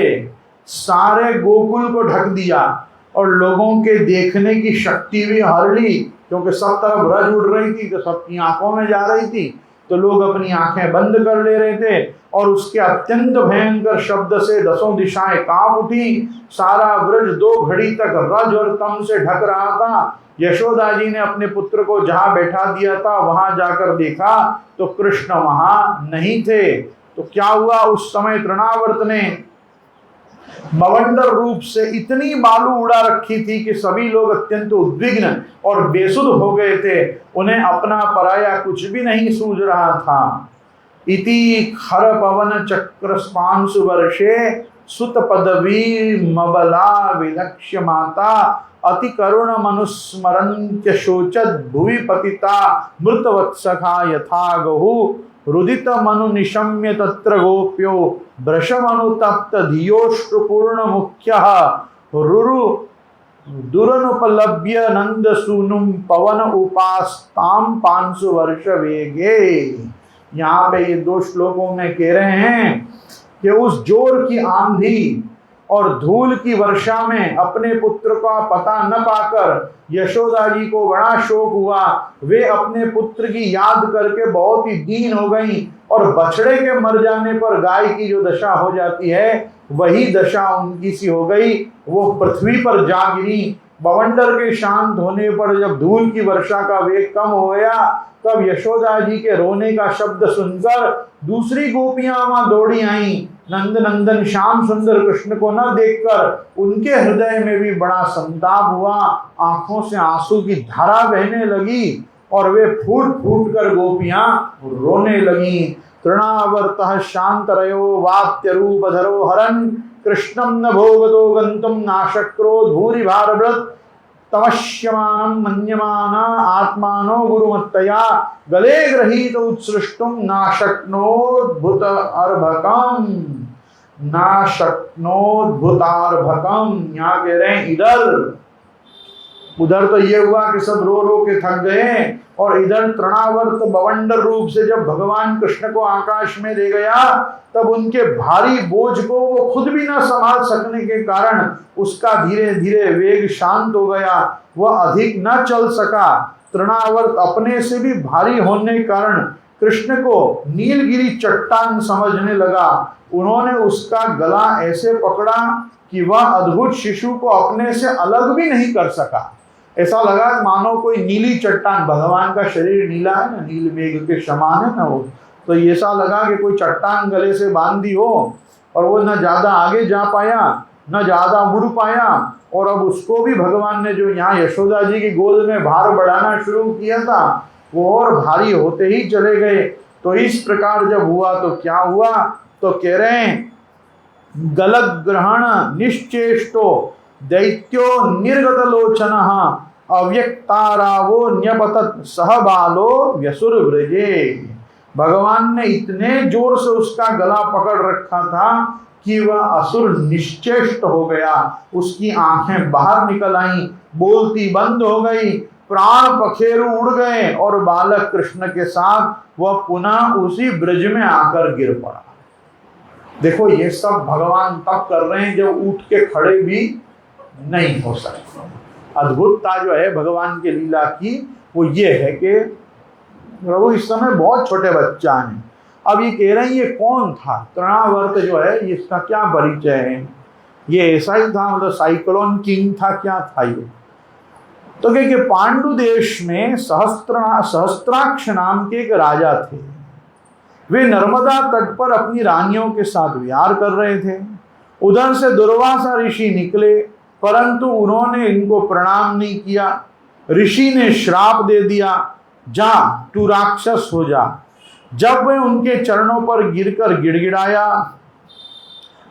सारे गोकुल को ढक दिया और लोगों के देखने की शक्ति भी हर ली, क्योंकि सब तरफ रज उड़ रही थी तो सबकी आंखों में जा रही थी, तो लोग अपनी आंखें बंद कर ले रहे थे। और उसके अत्यंत भयंकर शब्द से दसों दिशाएं कांप उठी। सारा व्रज 2 घड़ी तक रज और तम से ढक रहा था। यशोदा जी ने अपने पुत्र को जहां बैठा दिया था वहां जाकर देखा तो कृष्ण वहां नहीं थे। तो क्या हुआ, उस समय तृणावर्त ने बवंडर रूप से इतनी बालू उड़ा रखी थी कि सभी लोग अत्यंत उद्विग्न और बेसुध हो गए थे। उन्हें अपना पराया कुछ भी नहीं सूझ रहा था। इति खर पवन चक्र स्पांसु वर्षे सुत पदवी मबला विलक्ष्य माता अति करुण मनुस्मरन्त्य शोचत भुवि पतिता मृतवत्सखा यथा गहु रुदित मनु निशम्य तत्र गोप्यो भ्रशमनुतप्त धियोष्टपूर्ण मुख्यः रुरु दुरनुपलभ्य नंद सूनुम पवन उपास्ताम 500 वर्ष वेगे। यहाँ पे ये 2 श्लोकों में कह रहे हैं कि उस जोर की आंधी और धूल की वर्षा में अपने पुत्र का पता न पाकर यशोदा जी को बड़ा शोक हुआ। वे अपने पुत्र की याद करके बहुत ही दीन हो गईं और बछड़े के मर जाने पर गाय की जो दशा हो जाती है वही दशा उनकी सी हो गई। वो पृथ्वी पर जा गिरी। बवंडर के शांत होने पर जब धूल की वर्षा का वेग कम हो गया तब यशोदा जी के रोने का शब्द सुनकर दूसरी गोपियां वहां दौड़ी आईं। नंद नंदन श्याम सुंदर कृष्ण को न देखकर उनके हृदय में भी बड़ा संताप हुआ। आंखों से आंसू की धारा बहने लगी और वे फूट फूट कर गोपियां रोने लगी। तृणावर्तः शांतरयो वाप्य रूपधरो हरन् कृष्णं न भोगतो गन्तुं नाशक्रो धूरि भारभृत् तमश्यमानं मन्यमाना आत्मानो गुरुमत्तया गले गृहीत उत्सृष्टुं नाशक्नोद्भुत अर्भकम् नाशक्नोद्भुतार्भकम्। यहाँ कह रहे हैं उधर तो ये हुआ कि सब रो रो के थक गए और इधर तृणावर्त बवंडर रूप से जब भगवान कृष्ण को आकाश में ले गया तब उनके भारी बोझ को वो खुद भी न संभाल सकने के कारण उसका धीरे धीरे वेग शांत हो गया। वह अधिक न चल सका। तृणावर्त अपने से भी भारी होने के कारण कृष्ण को नीलगिरी चट्टान समझने लगा। उन्होंने उसका गला ऐसे पकड़ा कि वह अद्भुत शिशु को अपने से अलग भी नहीं कर सका। ऐसा लगा मानो कोई नीली चट्टान, भगवान का शरीर नीला है ना, नील मेघ के समान है ना वो, तो ऐसा लगा कि कोई चट्टान गले से बांधी हो और वो न ज्यादा आगे जा पाया न ज्यादा मुड़ पाया। और अब उसको भी भगवान ने जो यहाँ यशोदा जी की गोद में भार बढ़ाना शुरू किया था वो और भारी होते ही चले गए। तो इस प्रकार जब हुआ तो क्या हुआ, तो कह रहे हैं गलत ग्रहण निश्चेष्टो दैत्यो निर्गत लोचनः अव्यक्तारावो न्यपतत सहबालो व्यसुर व्रजे। भगवान ने इतने जोर से उसका गला पकड़ रखा था कि वह असुर निश्चेष्ट हो गया। उसकी आंखें बाहर निकल आईं, बोलती बंद हो गई, प्राण पखेरु उड़ गए और बालक कृष्ण के साथ वह पुनः उसी ब्रज में आकर गिर पड़ा। देखो ये सब भगवान तब कर रहे हैं जब उठ के खड़े भी नहीं हो सकते। अद्भुतता जो है भगवान के लीला की वो ये है कि प्रभु इस समय बहुत छोटे बच्चा हैं। अब ये कह रहे हैं ये कौन था, तृणावर्त जो है इसका क्या परिचय है, ये ऐसा ही था, मतलब साइक्लोन किंग था, क्या था ये। तो कि पांडु देश में सहस्त्राक्ष नाम के एक राजा थे। वे नर्मदा तट पर अपनी रानियों के साथ विहार कर रहे थे। उधर से दुर्वासा ऋषि निकले, परंतु उन्होंने इनको प्रणाम नहीं किया। ऋषि ने श्राप दे दिया, जा तू राक्षस हो जा। जब वह उनके चरणों पर गिरकर गिड़गिड़ाया,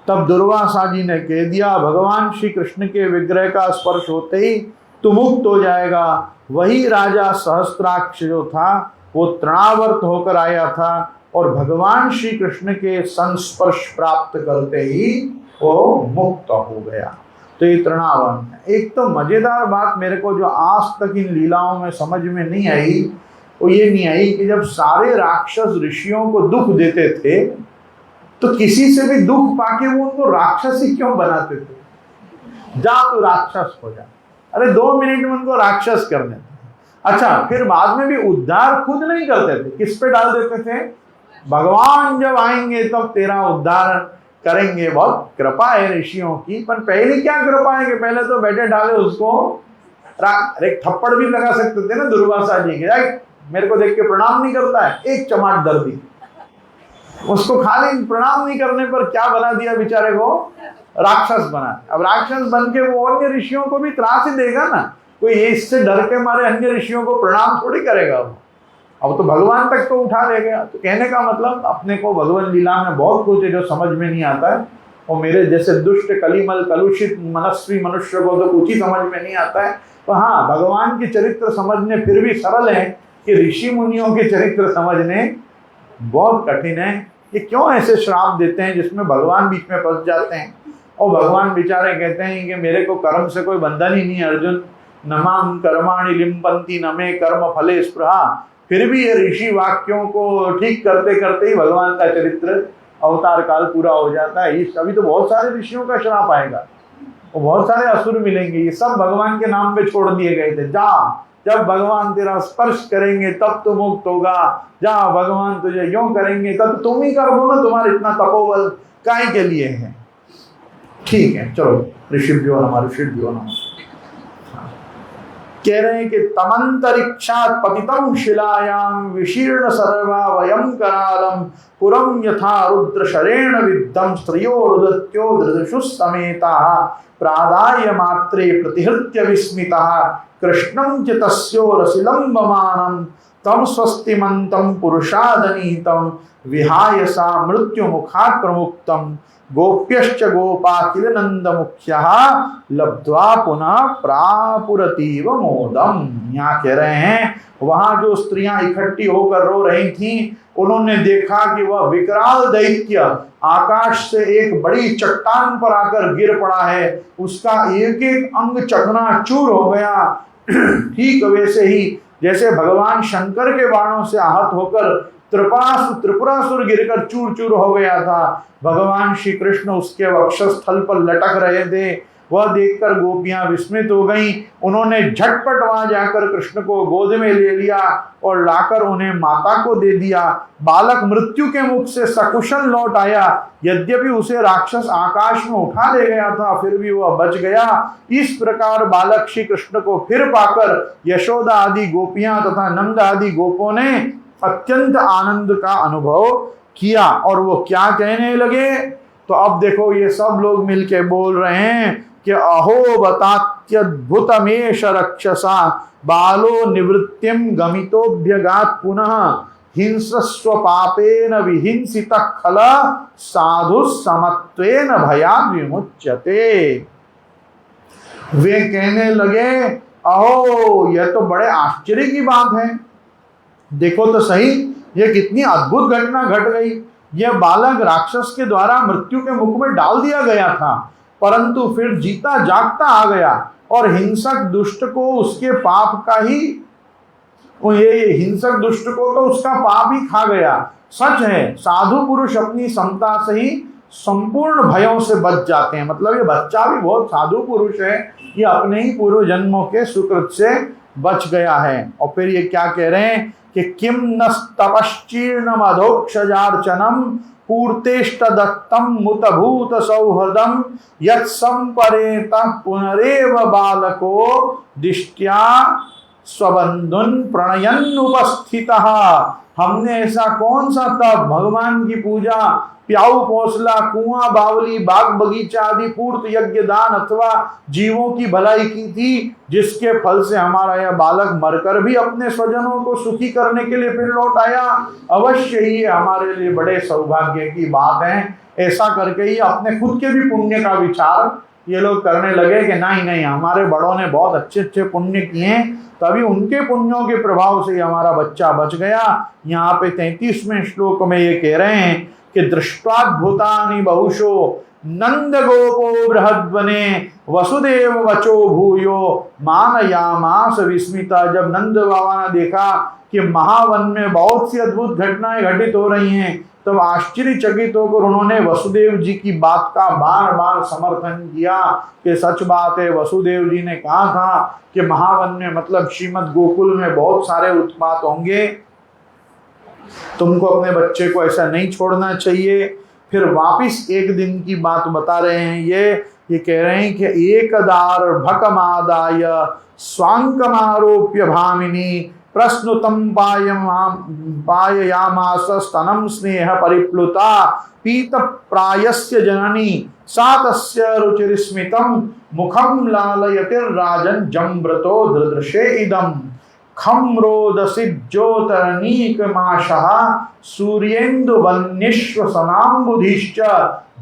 तब दुर्वासा जी ने कह दिया, भगवान श्री कृष्ण के विग्रह का स्पर्श होते ही तू मुक्त हो जाएगा। वही राजा सहस्त्राक्ष जो था वो तृणावर्त होकर आया था और भगवान श्री कृष्ण के संस्पर्श प्राप्त करते ही वो मुक्त हो गया। तो ये तृणावन है। एक तो मजेदार बात मेरे को जो आज तक इन लीलाओं में समझ में नहीं आई, वो ये नहीं आई कि जब सारे राक्षस ऋषियों को दुख देते थे तो किसी से भी दुख पाके वो उनको राक्षस ही क्यों बनाते थे? जा तो राक्षस हो जा। अरे 2 मिनट में उनको राक्षस कर देते। अच्छा, फिर बाद में भी उद्धार खुद नहीं करते थे, किस पे डाल देते थे? भगवान जब आएंगे तब तेरा उद्धार करेंगे, बहुत कृपा है ऋषियों की। पर पहले क्या कृपा है कि पहले तो बैठे डाले उसको एक थप्पड़ भी लगा सकते थे ना दुर्वासा जी के, मेरे को देख के प्रणाम नहीं करता है, एक चमाट दर्दी। उसको खाली प्रणाम नहीं करने पर क्या बना दिया बेचारे को? राक्षस बना। अब राक्षस बन के वो अन्य ऋषियों को भी त्रास ही देगा ना। कोई इससे डर के मारे अन्य ऋषियों को प्रणाम थोड़ी करेगा वो। अब तो भगवान तक तो उठा देगा। तो कहने का मतलब अपने को भगवान लीला में बहुत कुछ है जो समझ में नहीं आता है, और मेरे जैसे दुष्ट कलिमल कलुषित मनस्वी मनुष्य को तो कुछ ही समझ में नहीं आता है। तो हाँ, भगवान के चरित्र समझने फिर भी सरल है, कि ऋषि मुनियों के चरित्र समझने बहुत कठिन है। ये क्यों ऐसे श्राप देते हैं जिसमें भगवान बीच में फंस जाते हैं, और भगवान बेचारे कहते हैं कि मेरे को कर्म से कोई बंधन ही नहीं है अर्जुन, नमाम कर्माणि लिम्पन्ति न मे कर्म फले स्पृहा। फिर भी ये ऋषि वाक्यों को ठीक करते करते ही भगवान का चरित्र अवतार काल पूरा हो जाता है। इस अभी तो बहुत सारे ऋषियों का श्राप आएगा, और बहुत सारे असुर मिलेंगे, ये सब भगवान के नाम पे छोड़ दिए गए थे। जा, जब भगवान तेरा स्पर्श करेंगे तब तो मुक्त होगा, जा भगवान तुझे यूं करेंगे तब तुम ही कर दो ना, तुम्हारा इतना तपोबल काय के लिए है। ठीक है, चलो ऋषिभ्यो नमः, ऋषिभ्यो नमः। कह रहे हैं कि तमंतरिक्षात् पतितं शिलायां विशीर्ण सर्वा वयं करालम पुरं यथा रुद्र शरेण विद्धं स्त्रियो रुदत्यो दृदृशु समेताः प्रादाय मात्रे प्रतिहृत्य विस्मिताः कृष्णं च तस्यो रसिलंबमानं तम स्वस्तिमन्तं पुरुषादनीतं विहाय सा मृत्यु मुखात् प्रमुक्तं गोप्यश्च गोपा किल नंद मुख्यः लब्ध्वा पुनः प्रापुरतीव मोदम। यहाँ कह रहे हैं वहां जो स्त्रियां इकट्ठी होकर रो रही थीं, उन्होंने देखा कि वह विकराल दैत्य आकाश से एक बड़ी चट्टान पर आकर गिर पड़ा है, उसका एक एक अंग चकनाचूर हो गया। ठीक वैसे ही जैसे भगवान शंकर के बाणों से आहत होकर त्रिपुरासुर गिरकर चूर चूर हो गया था, भगवान श्री कृष्ण उसके वक्षस्थल पर लटक रहे थे। वह देखकर गोपियां विस्मित हो गईं। उन्होंने झटपट वहां जाकर कृष्ण को गोद में ले लिया और लाकर उन्हें माता को दे दिया। बालक मृत्यु के मुख से सकुशल लौट आया। यद्यपि उसे राक्षस आकाश में उठा ले गया था, फिर भी वह बच गया। इस प्रकार बालक श्री कृष्ण को फिर पाकर यशोदा आदि गोपियां तथा नंद आदि गोपों ने अत्यंत आनंद का अनुभव किया। और वो क्या कहने लगे? तो अब देखो ये सब लोग मिलके बोल रहे हैं कि अहो बतात्यद्भुतमेष रक्षसा बालो निवृत्तिम गमितोभ्यगात पुनः हिंसस्व पापेन विहिंसितः खल साधु समत्वेन भयाद् विमुच्यते। वे कहने लगे, अहो यह तो बड़े आश्चर्य की बात है, देखो तो सही यह कितनी अद्भुत घटना घट गई। यह बालक राक्षस के द्वारा मृत्यु के मुख में डाल दिया गया था, परंतु फिर जीता जागता आ गया और हिंसक दुष्ट को उसके पाप का ही, ये हिंसक दुष्ट को तो उसका पाप ही खा गया। सच है, साधु पुरुष अपनी समता से ही संपूर्ण भयों से बच जाते हैं। मतलब ये बच्चा भी बहुत साधु पुरुष है, ये अपने ही पूर्व जन्मों के सुकृत से बच गया है। और फिर ये क्या कह रहे हैं कि किम नस्तपश्चीर्णम अधोक्षजार्चनम पूर्तेष्ट दत्तम मुतभूत सौहृदम यत्संपरेतः पुनरेव बालको दिष्ट्या स्वबंधुन प्रणयन उपस्थितः। हमने ऐसा कौन सा तप, भगवान की पूजा प्याऊ पौसला, कुआं बावली, बाग बगीचा आदि पूर्त यज्ञ दान अथवा जीवों की भलाई की थी, जिसके फल से हमारा यह बालक मरकर भी अपने स्वजनों को सुखी करने के लिए फिर लौट आया। अवश्य ही हमारे लिए बड़े सौभाग्य की बात है। ऐसा करके ही अपने खुद के भी पुण्य का विचार ये लोग करने लगे कि नहीं नहीं, हमारे बड़ों ने बहुत अच्छे अच्छे पुण्य किए, तभी उनके पुण्यों के प्रभाव से हमारा बच्चा बच गया। यहाँ पे 33वें श्लोक में ये कह रहे हैं कि दृष्ट्वाद्भुतानि बहुशो नंद गोपो बृहद्वने वसुदेव वचो भूयो मानयामास विस्मिता। जब नंद बाबा ने देखा कि महावन में बहुत सी अद्भुत घटनाएं घटित हो रही हैं, तब आश्चर्यचकित होकर उन्होंने वसुदेव जी की बात का बार बार समर्थन किया कि सच बात है, वसुदेव जी ने कहा था कि महावन में मतलब श्रीमद् गोकुल में बहुत सारे उत्पात होंगे, तुमको अपने बच्चे को ऐसा नहीं छोड़ना चाहिए। फिर वापिस एक दिन की बात बता रहे हैं, ये कह रहे हैं कि एकदार भकमादाय स्वांकमारोप्य भामिनी प्रश्नुतम पाययामास स्तनम स्नेह परिप्लुता पीत प्रायस्य जननी सातस्य रुचिस्मितम मुखम लालयतिर्राजन जम्ब्रतो दृदृशे इदम खम्रोदसिज्योतरनीकमाशः सूर्येन्दु वन्निश्वसनाम्बुधिश्च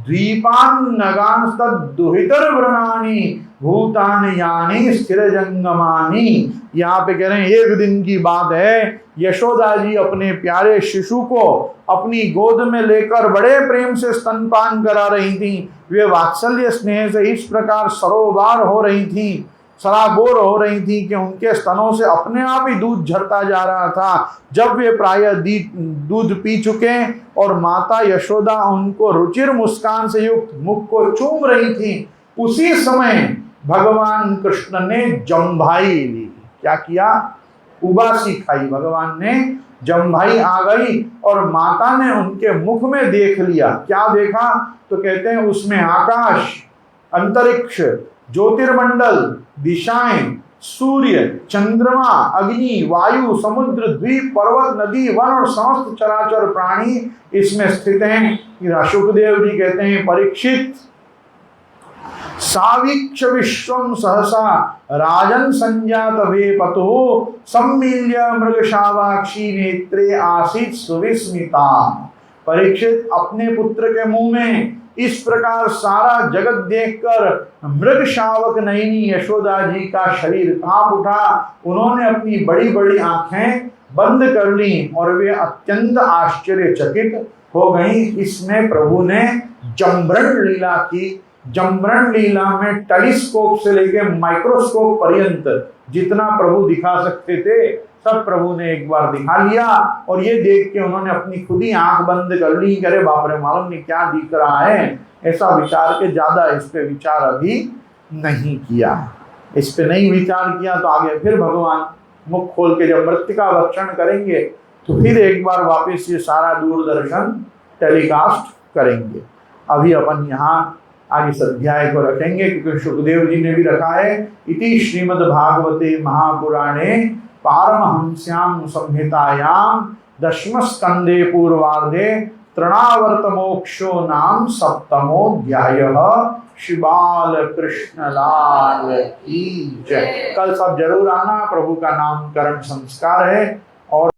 द्वीपान्नगांस्तद्दुहितर्वृणानि भूतानि यानि स्थिरजंगमानि। यहाँ पे कह रहे हैं एक दिन की बात है, यशोदा जी अपने प्यारे शिशु को अपनी गोद में लेकर बड़े प्रेम से स्तनपान करा रही थी। वे वात्सल्य स्नेह से इस प्रकार सरोबार हो रही थी, सराबोर हो रही थी कि उनके स्तनों से अपने आप ही दूध झरता जा रहा था। जब वे प्रायः दूध पी चुके और माता यशोदा उनको रुचिर मुस्कान से युक्त मुख को चूम रही थी, उसी समय भगवान कृष्ण ने जम्भाई ली। क्या किया? उबासी खाई। भगवान ने जम्भाई आ गई और माता ने उनके मुख में देख लिया। क्या देखा? तो कहते हैं उसमें आकाश, अंतरिक्ष, ज्योतिर्मंडल, दिशाएं, सूर्य, चंद्रमा, अग्नि, वायु, समुद्र, द्वीप, पर्वत, नदी, वन और समस्त चराचर प्राणी इसमें स्थित हैं। शुकदेव जी कहते हैं, परीक्षित सावीक्ष विश्वम सहसा राजन संजात वे पतो सम्मील्य मृगशावाक्षी नेत्रे आसीत सुविस्मिता। परीक्षित, अपने पुत्र के मुंह में इस प्रकार सारा जगत देखकर मृग शावक नयनी यशोदा जी का शरीर कांप उठा। उन्होंने अपनी बड़ी बड़ी आंखें बंद कर ली और वे अत्यंत आश्चर्यचकित हो गईं। इसमें प्रभु ने जम्भरण लीला की। जम्भरण लीला में टेलीस्कोप से लेकर माइक्रोस्कोप पर्यंत जितना प्रभु दिखा सकते थे सब प्रभु ने एक बार दिखा लिया। और ये देख के उन्होंने अपनी खुद ही आंख बंद कर ली। अरे बाप रे, मालूम नहीं क्या दिख रहा है, ऐसा विचार के ज्यादा इस पे विचार अभी नहीं किया। इस पे नहीं विचार किया तो आगे फिर भगवान मुख खोल के जब मृतिका भक्षण करेंगे तो फिर एक बार वापस ये सारा दूरदर्शन टेलीकास्ट करेंगे। अभी अपन यहाँ आगे इस अध्याय को रखेंगे क्योंकि सुखदेव जी ने भी रखा है। इति श्रीमद् भागवते महापुराणे पारमहंस्यां संहितायां दशम स्कंदे पूर्वार्धे तृणावर्त मोक्षो नाम सप्तमोऽध्यायः। श्री बाल कृष्ण लाल की जय। कल सब जरूर आना, प्रभु का नामकरण संस्कार है। और